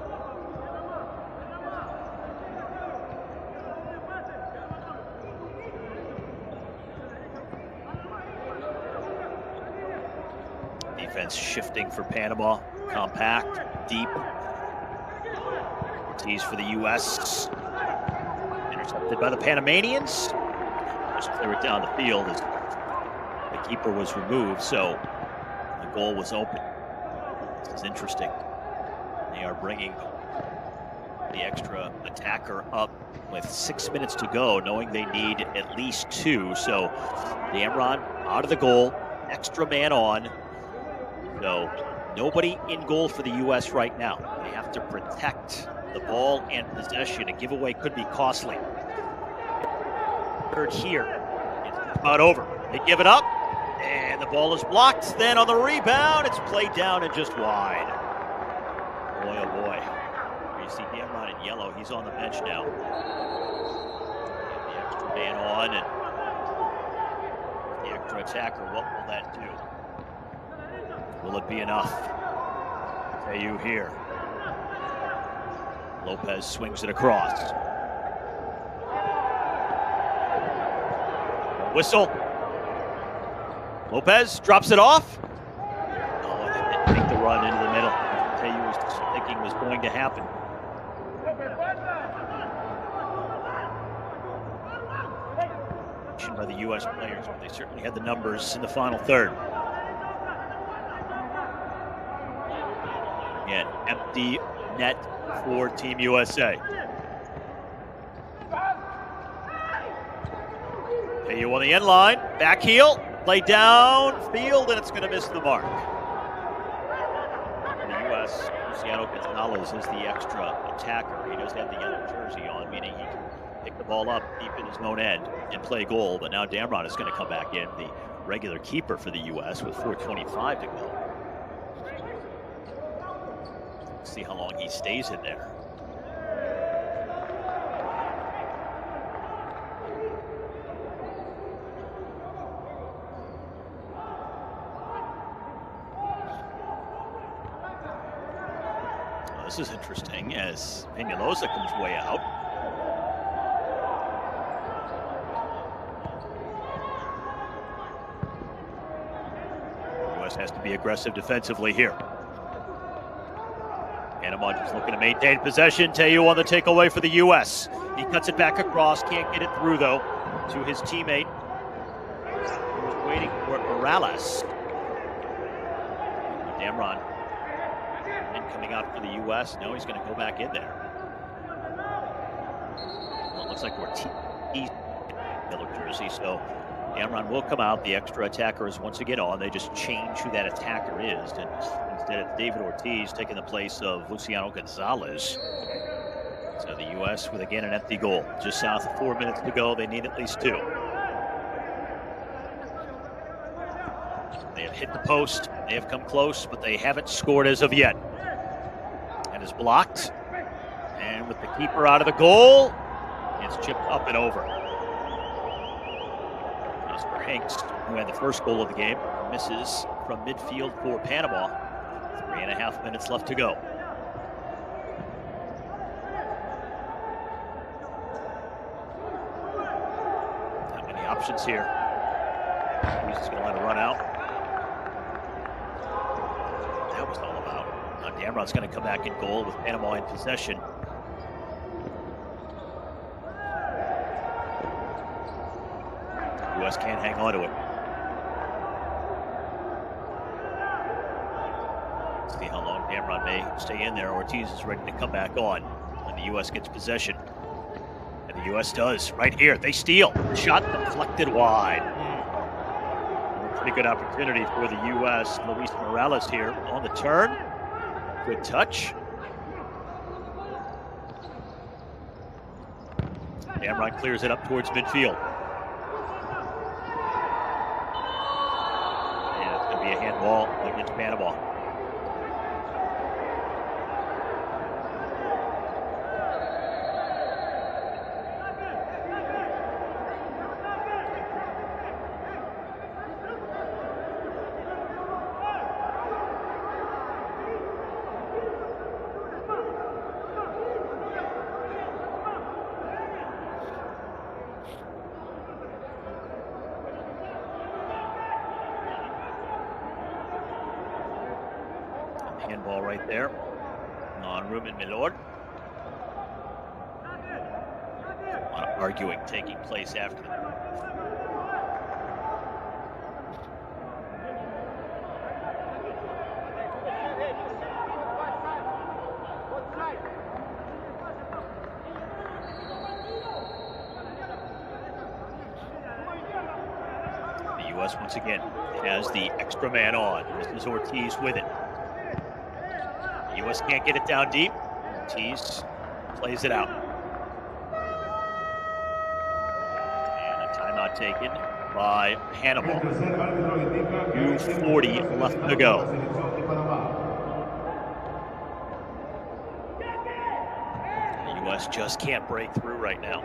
Defense shifting for Panama. Compact, deep. Ortiz for the U.S. Intercepted by the Panamanians. Just clear it down the field as the keeper was removed, so the goal was open. This is interesting. They are bringing the extra attacker up with 6 minutes to go, knowing they need at least 2. So de Andrade out of the goal, extra man on. So nobody in goal for the U.S. right now. They have to protect the ball and possession. A giveaway could be costly. Third here. It's about over. They give it up, and the ball is blocked. Then on the rebound, it's played down and just wide. Boy, oh boy. You see de Andrade in yellow. He's on the bench now. And the extra man on, and the extra attacker. What will that do? Will it be enough? You here. Lopez swings it across. Whistle. Lopez drops it off. Oh, they didn't make the run into the middle. Tayu was thinking was going to happen. By the U.S. players, but they certainly had the numbers in the final third. empty net for Team USA. You on the end line, back heel, play down field, and it's going to miss the mark. For the U.S., Luciano Gonzalez is the extra attacker. He doesn't have the yellow jersey on, meaning he can pick the ball up deep in his own end and play goal. But now Damron is going to come back in, the regular keeper for the U.S. with 4:25 to go. See how long he stays in there. This is interesting as Peñalosa comes way out. The U.S. has to be aggressive defensively here. Panama just looking to maintain possession. Teyu on the takeaway for the U.S. He cuts it back across, can't get it through though to his teammate who was waiting for Morales. Damron. And coming out for the U.S. No, he's going to go back in there. Well, it looks like Ortiz yellow jersey, so Damron will come out. The extra attacker is once again on. They just change who that attacker is, and instead it's David Ortiz taking the place of Luciano Gonzalez. So the U.S. with again an empty goal. Just south of 4 minutes to go. They need at least 2. They have hit the post. They have come close, but they haven't scored as of yet. And is blocked. And with the keeper out of the goal, it's chipped up and over. As for Hinks, who had the first goal of the game, misses from midfield for Panama. 3.5 minutes left to go. Not many options here. He's just going to let it run out. That was all about. Damron's going to come back in goal with Panama in possession. U.S. can't hang on to it. See how long Damron may stay in there. Ortiz is ready to come back on when the U.S. gets possession. And the U.S. does. Right here, they steal. Shot deflected wide. A pretty good opportunity for the U.S. Luis Morales here on the turn. Good touch. Damron clears it up towards midfield. And it's going to be a handball against Panama. Handball right there on Ruman Milord. A lot of arguing taking place after that. The U.S. once again has the extra man on. This is Ortiz with it. The U.S. can't get it down deep. Ortiz plays it out. And a timeout taken by Panama. 2:40 left to go. The U.S. just can't break through right now.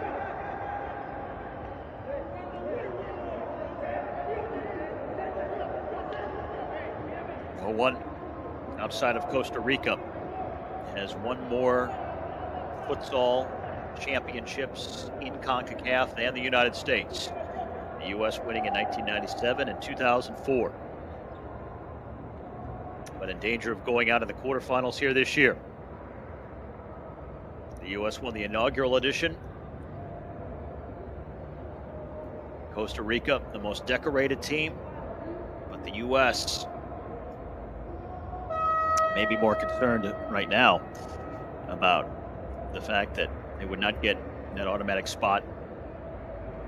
No one outside of Costa Rica has won more futsal championships in Concacaf than the United States. The U.S. winning in 1997 and 2004. But in danger of going out in the quarterfinals here this year. The U.S. won the inaugural edition. Costa Rica, the most decorated team. But the U.S. maybe more concerned right now about the fact that they would not get that automatic spot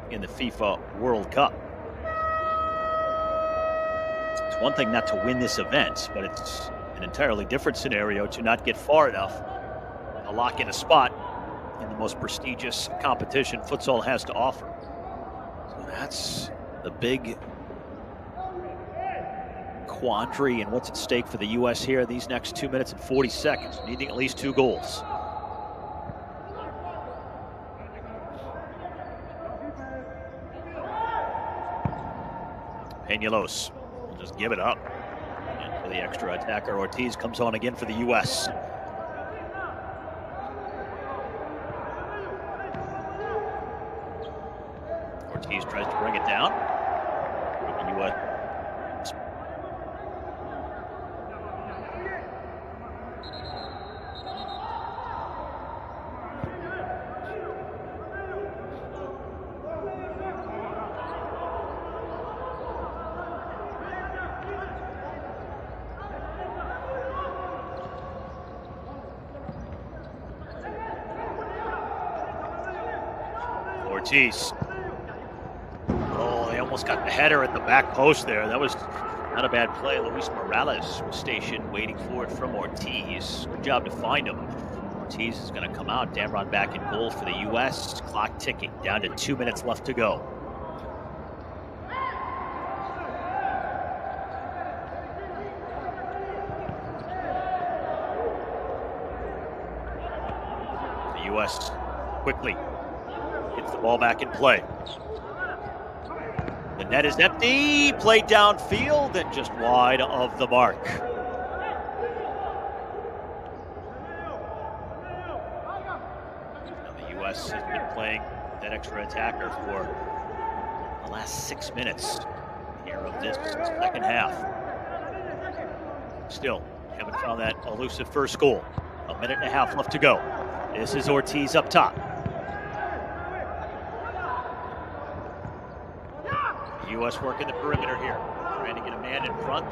in the FIFA World Cup. It's one thing not to win this event, but it's an entirely different scenario to not get far enough to lock in a spot in the most prestigious competition futsal has to offer. So that's the big quandary and what's at stake for the U.S. here these next 2 minutes and 40 seconds, needing at least 2 goals. Peñalos will just give it up. And for the extra attacker, Ortiz comes on again for the U.S. Ortiz tries to bring it down. The U.S. Ortiz. Oh, they almost got the header at the back post there. That was not a bad play. Luis Morales was stationed waiting for it from Ortiz. Good job to find him. Ortiz is going to come out. De Andrade back in goal for the U.S. Clock ticking. Down to 2 minutes left to go. The U.S. quickly gets the ball back in play. The net is empty, played downfield and just wide of the mark. Now the U.S. has been playing that extra attacker for the last 6 minutes here of this second half. Still, haven't found that elusive first goal. 1.5 minutes left to go. This is Ortiz up top. U.S. working the perimeter here, trying to get a man in front.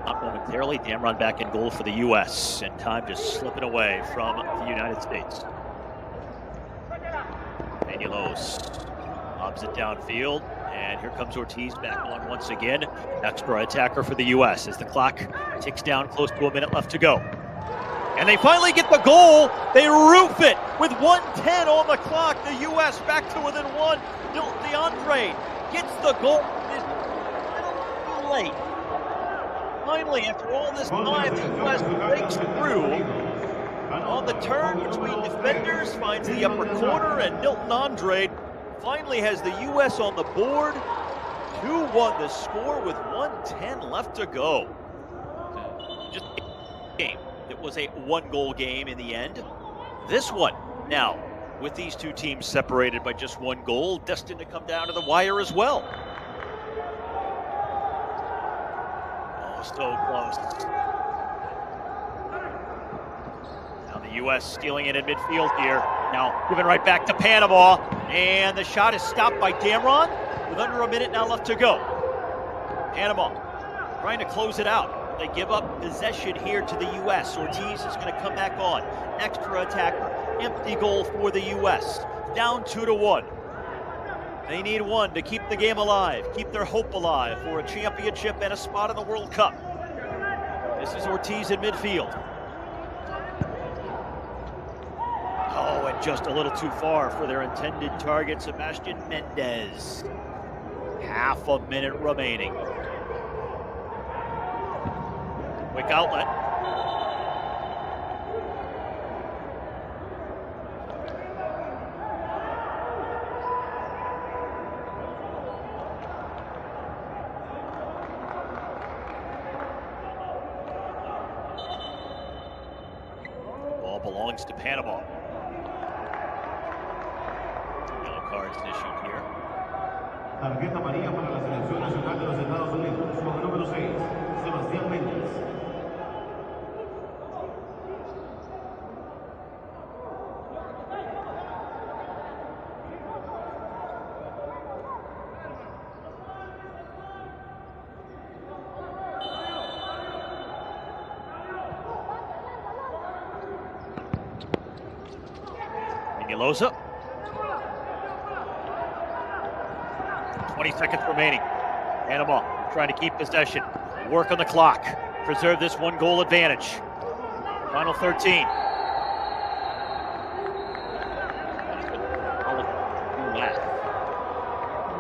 Not momentarily. De Andrade back in goal for the U.S. and time just slipping away from the United States. Peñalos lobs it downfield, and here comes Ortiz back on once again. Extra attacker for the U.S. as the clock ticks down, close to 1 minute left to go. And they finally get the goal. They roof it with 1:10 on the clock. The U.S. back to within 1. Nilton de Andrade gets the goal. It's a little too late. Finally, after all this time, the U.S. breaks through on the turn between defenders, finds the upper corner, and Nilton de Andrade finally has the U.S. on the board. 2-1 the score with 1:10 left to go. Just a game. It was a 1-goal game in the end. This one, now, with these two teams separated by just 1 goal, destined to come down to the wire as well. Oh, so close. Now the U.S. stealing it in midfield here. Now given right back to Panama, and the shot is stopped by De Andrade with under 1 minute now left to go. Panama trying to close it out. They give up possession here to the U.S. Ortiz is going to come back on. Extra attacker, empty goal for the U.S. Down 2-1. They need 1 to keep the game alive, keep their hope alive for a championship and a spot in the World Cup. This is Ortiz in midfield. Oh, and just a little too far for their intended target, Sebastian Mendez. Half a minute remaining. Quick outlet. The ball belongs to Panama. Yellow cards issued here. Tarjeta amarilla para la selección nacional de los Estados Unidos, con el número 6, Sebastián Méndez. Loza. 20 seconds remaining. Panama trying to keep possession, work on the clock, preserve this 1-goal advantage. Final 13.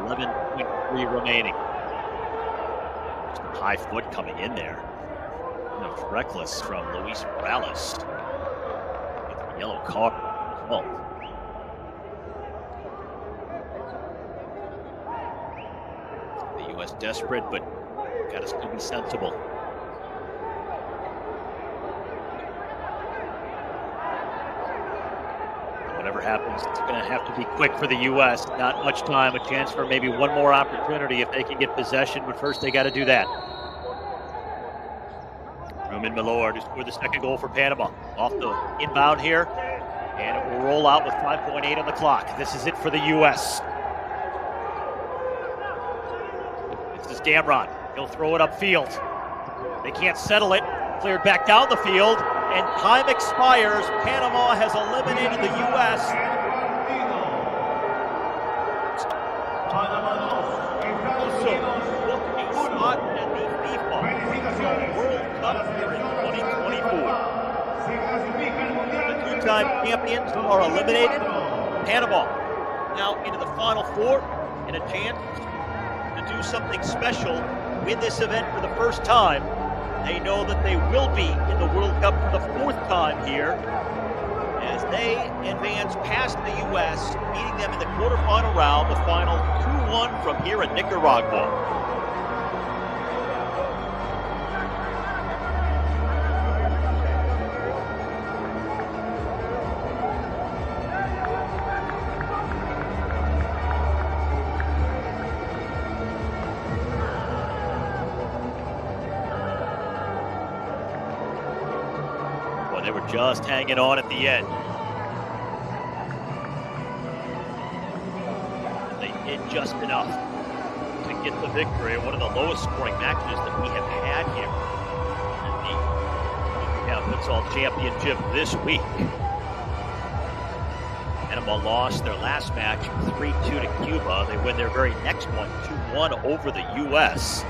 11.3 remaining. Just a high foot coming in there. That was reckless from Luis Morales. Gets a yellow card as well. The U.S. desperate, but gotta still be sensible. Whatever happens, it's going to have to be quick for the U.S. Not much time, a chance for maybe one more opportunity if they can get possession, but first they got to do that. Ruman Milord, who scored the second goal for Panama, off the inbound here, and it will roll out with 5.8 on the clock. This is it for the U.S. This is Damron. He'll throw it upfield. They can't settle it. Cleared back down the field. And time expires. Panama has eliminated the U.S. Also booked a spot at the FIFA World Cup here in 2024. The two-time champions are eliminated. Panama now into the Final Four and a chance to do something special, win this event for the first time. They know that they will be in the World Cup for the 4th time here as they advance past the U.S., beating them in the quarterfinal round, the final 2-1 from here in Nicaragua. They were just hanging on at the end. They did just enough to get the victory. One of the lowest scoring matches that we have had here in the Concacaf Futsal Championship this week. Panama lost their last match 3-2 to Cuba. They win their very next one 2-1 over the U.S.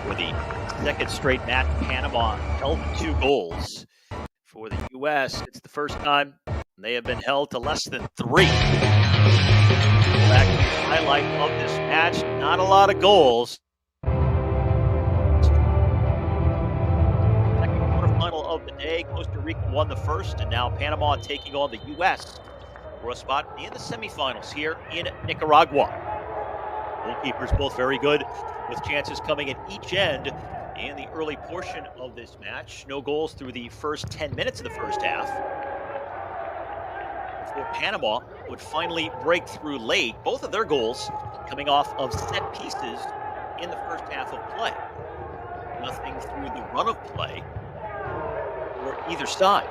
For the second straight match, Panama held to 2 goals. For the U.S., it's the first time they have been held to less than 3. Back to the highlight of this match, not a lot of goals. Second quarterfinal of the day, Costa Rica won the first, and now Panama taking on the U.S. for a spot in the semifinals here in Nicaragua. Goalkeepers both very good, with chances coming at each end. In the early portion of this match, no goals through the first 10 minutes of the first half, before Panama would finally break through late. Both of their goals coming off of set pieces in the first half of play. Nothing through the run of play for either side.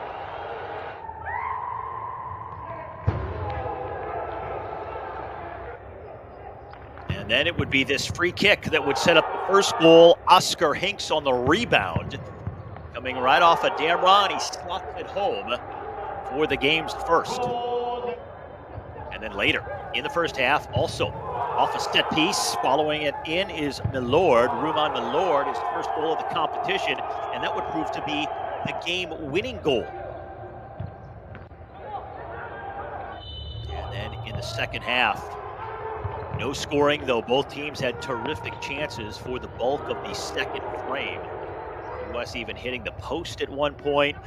And then it would be this free kick that would set up the first goal. Oscar Hinks on the rebound. Coming right off of Damron, he slots it home for the game's first. And then later, in the first half, also off a set piece, following it in is Milord. Ruman Milord, his first goal of the competition, and that would prove to be the game-winning goal. And then in the second half, no scoring, though both teams had terrific chances for the bulk of the second frame. The U.S. even hitting the post at one point.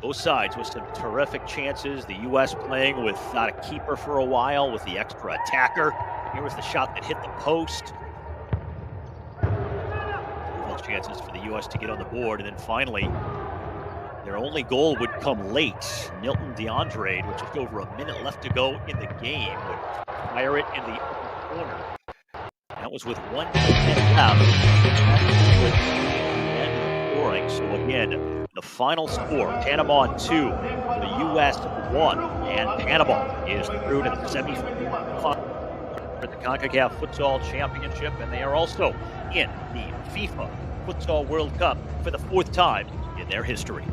Both sides with some terrific chances. The U.S. playing without a keeper for a while with the extra attacker. Here was the shot that hit the post. Several chances for the U.S. to get on the board. And then finally, their only goal would come late. Nilton de Andrade, with just over a minute left to go in the game, would fire it in the corner. That was with 1 minute left. And scoring. So again, the final score: Panama 2, the U.S. 1, and Panama is through to the semifinal for the Concacaf Futsal Championship, and they are also in the FIFA Futsal World Cup for the 4th time in their history.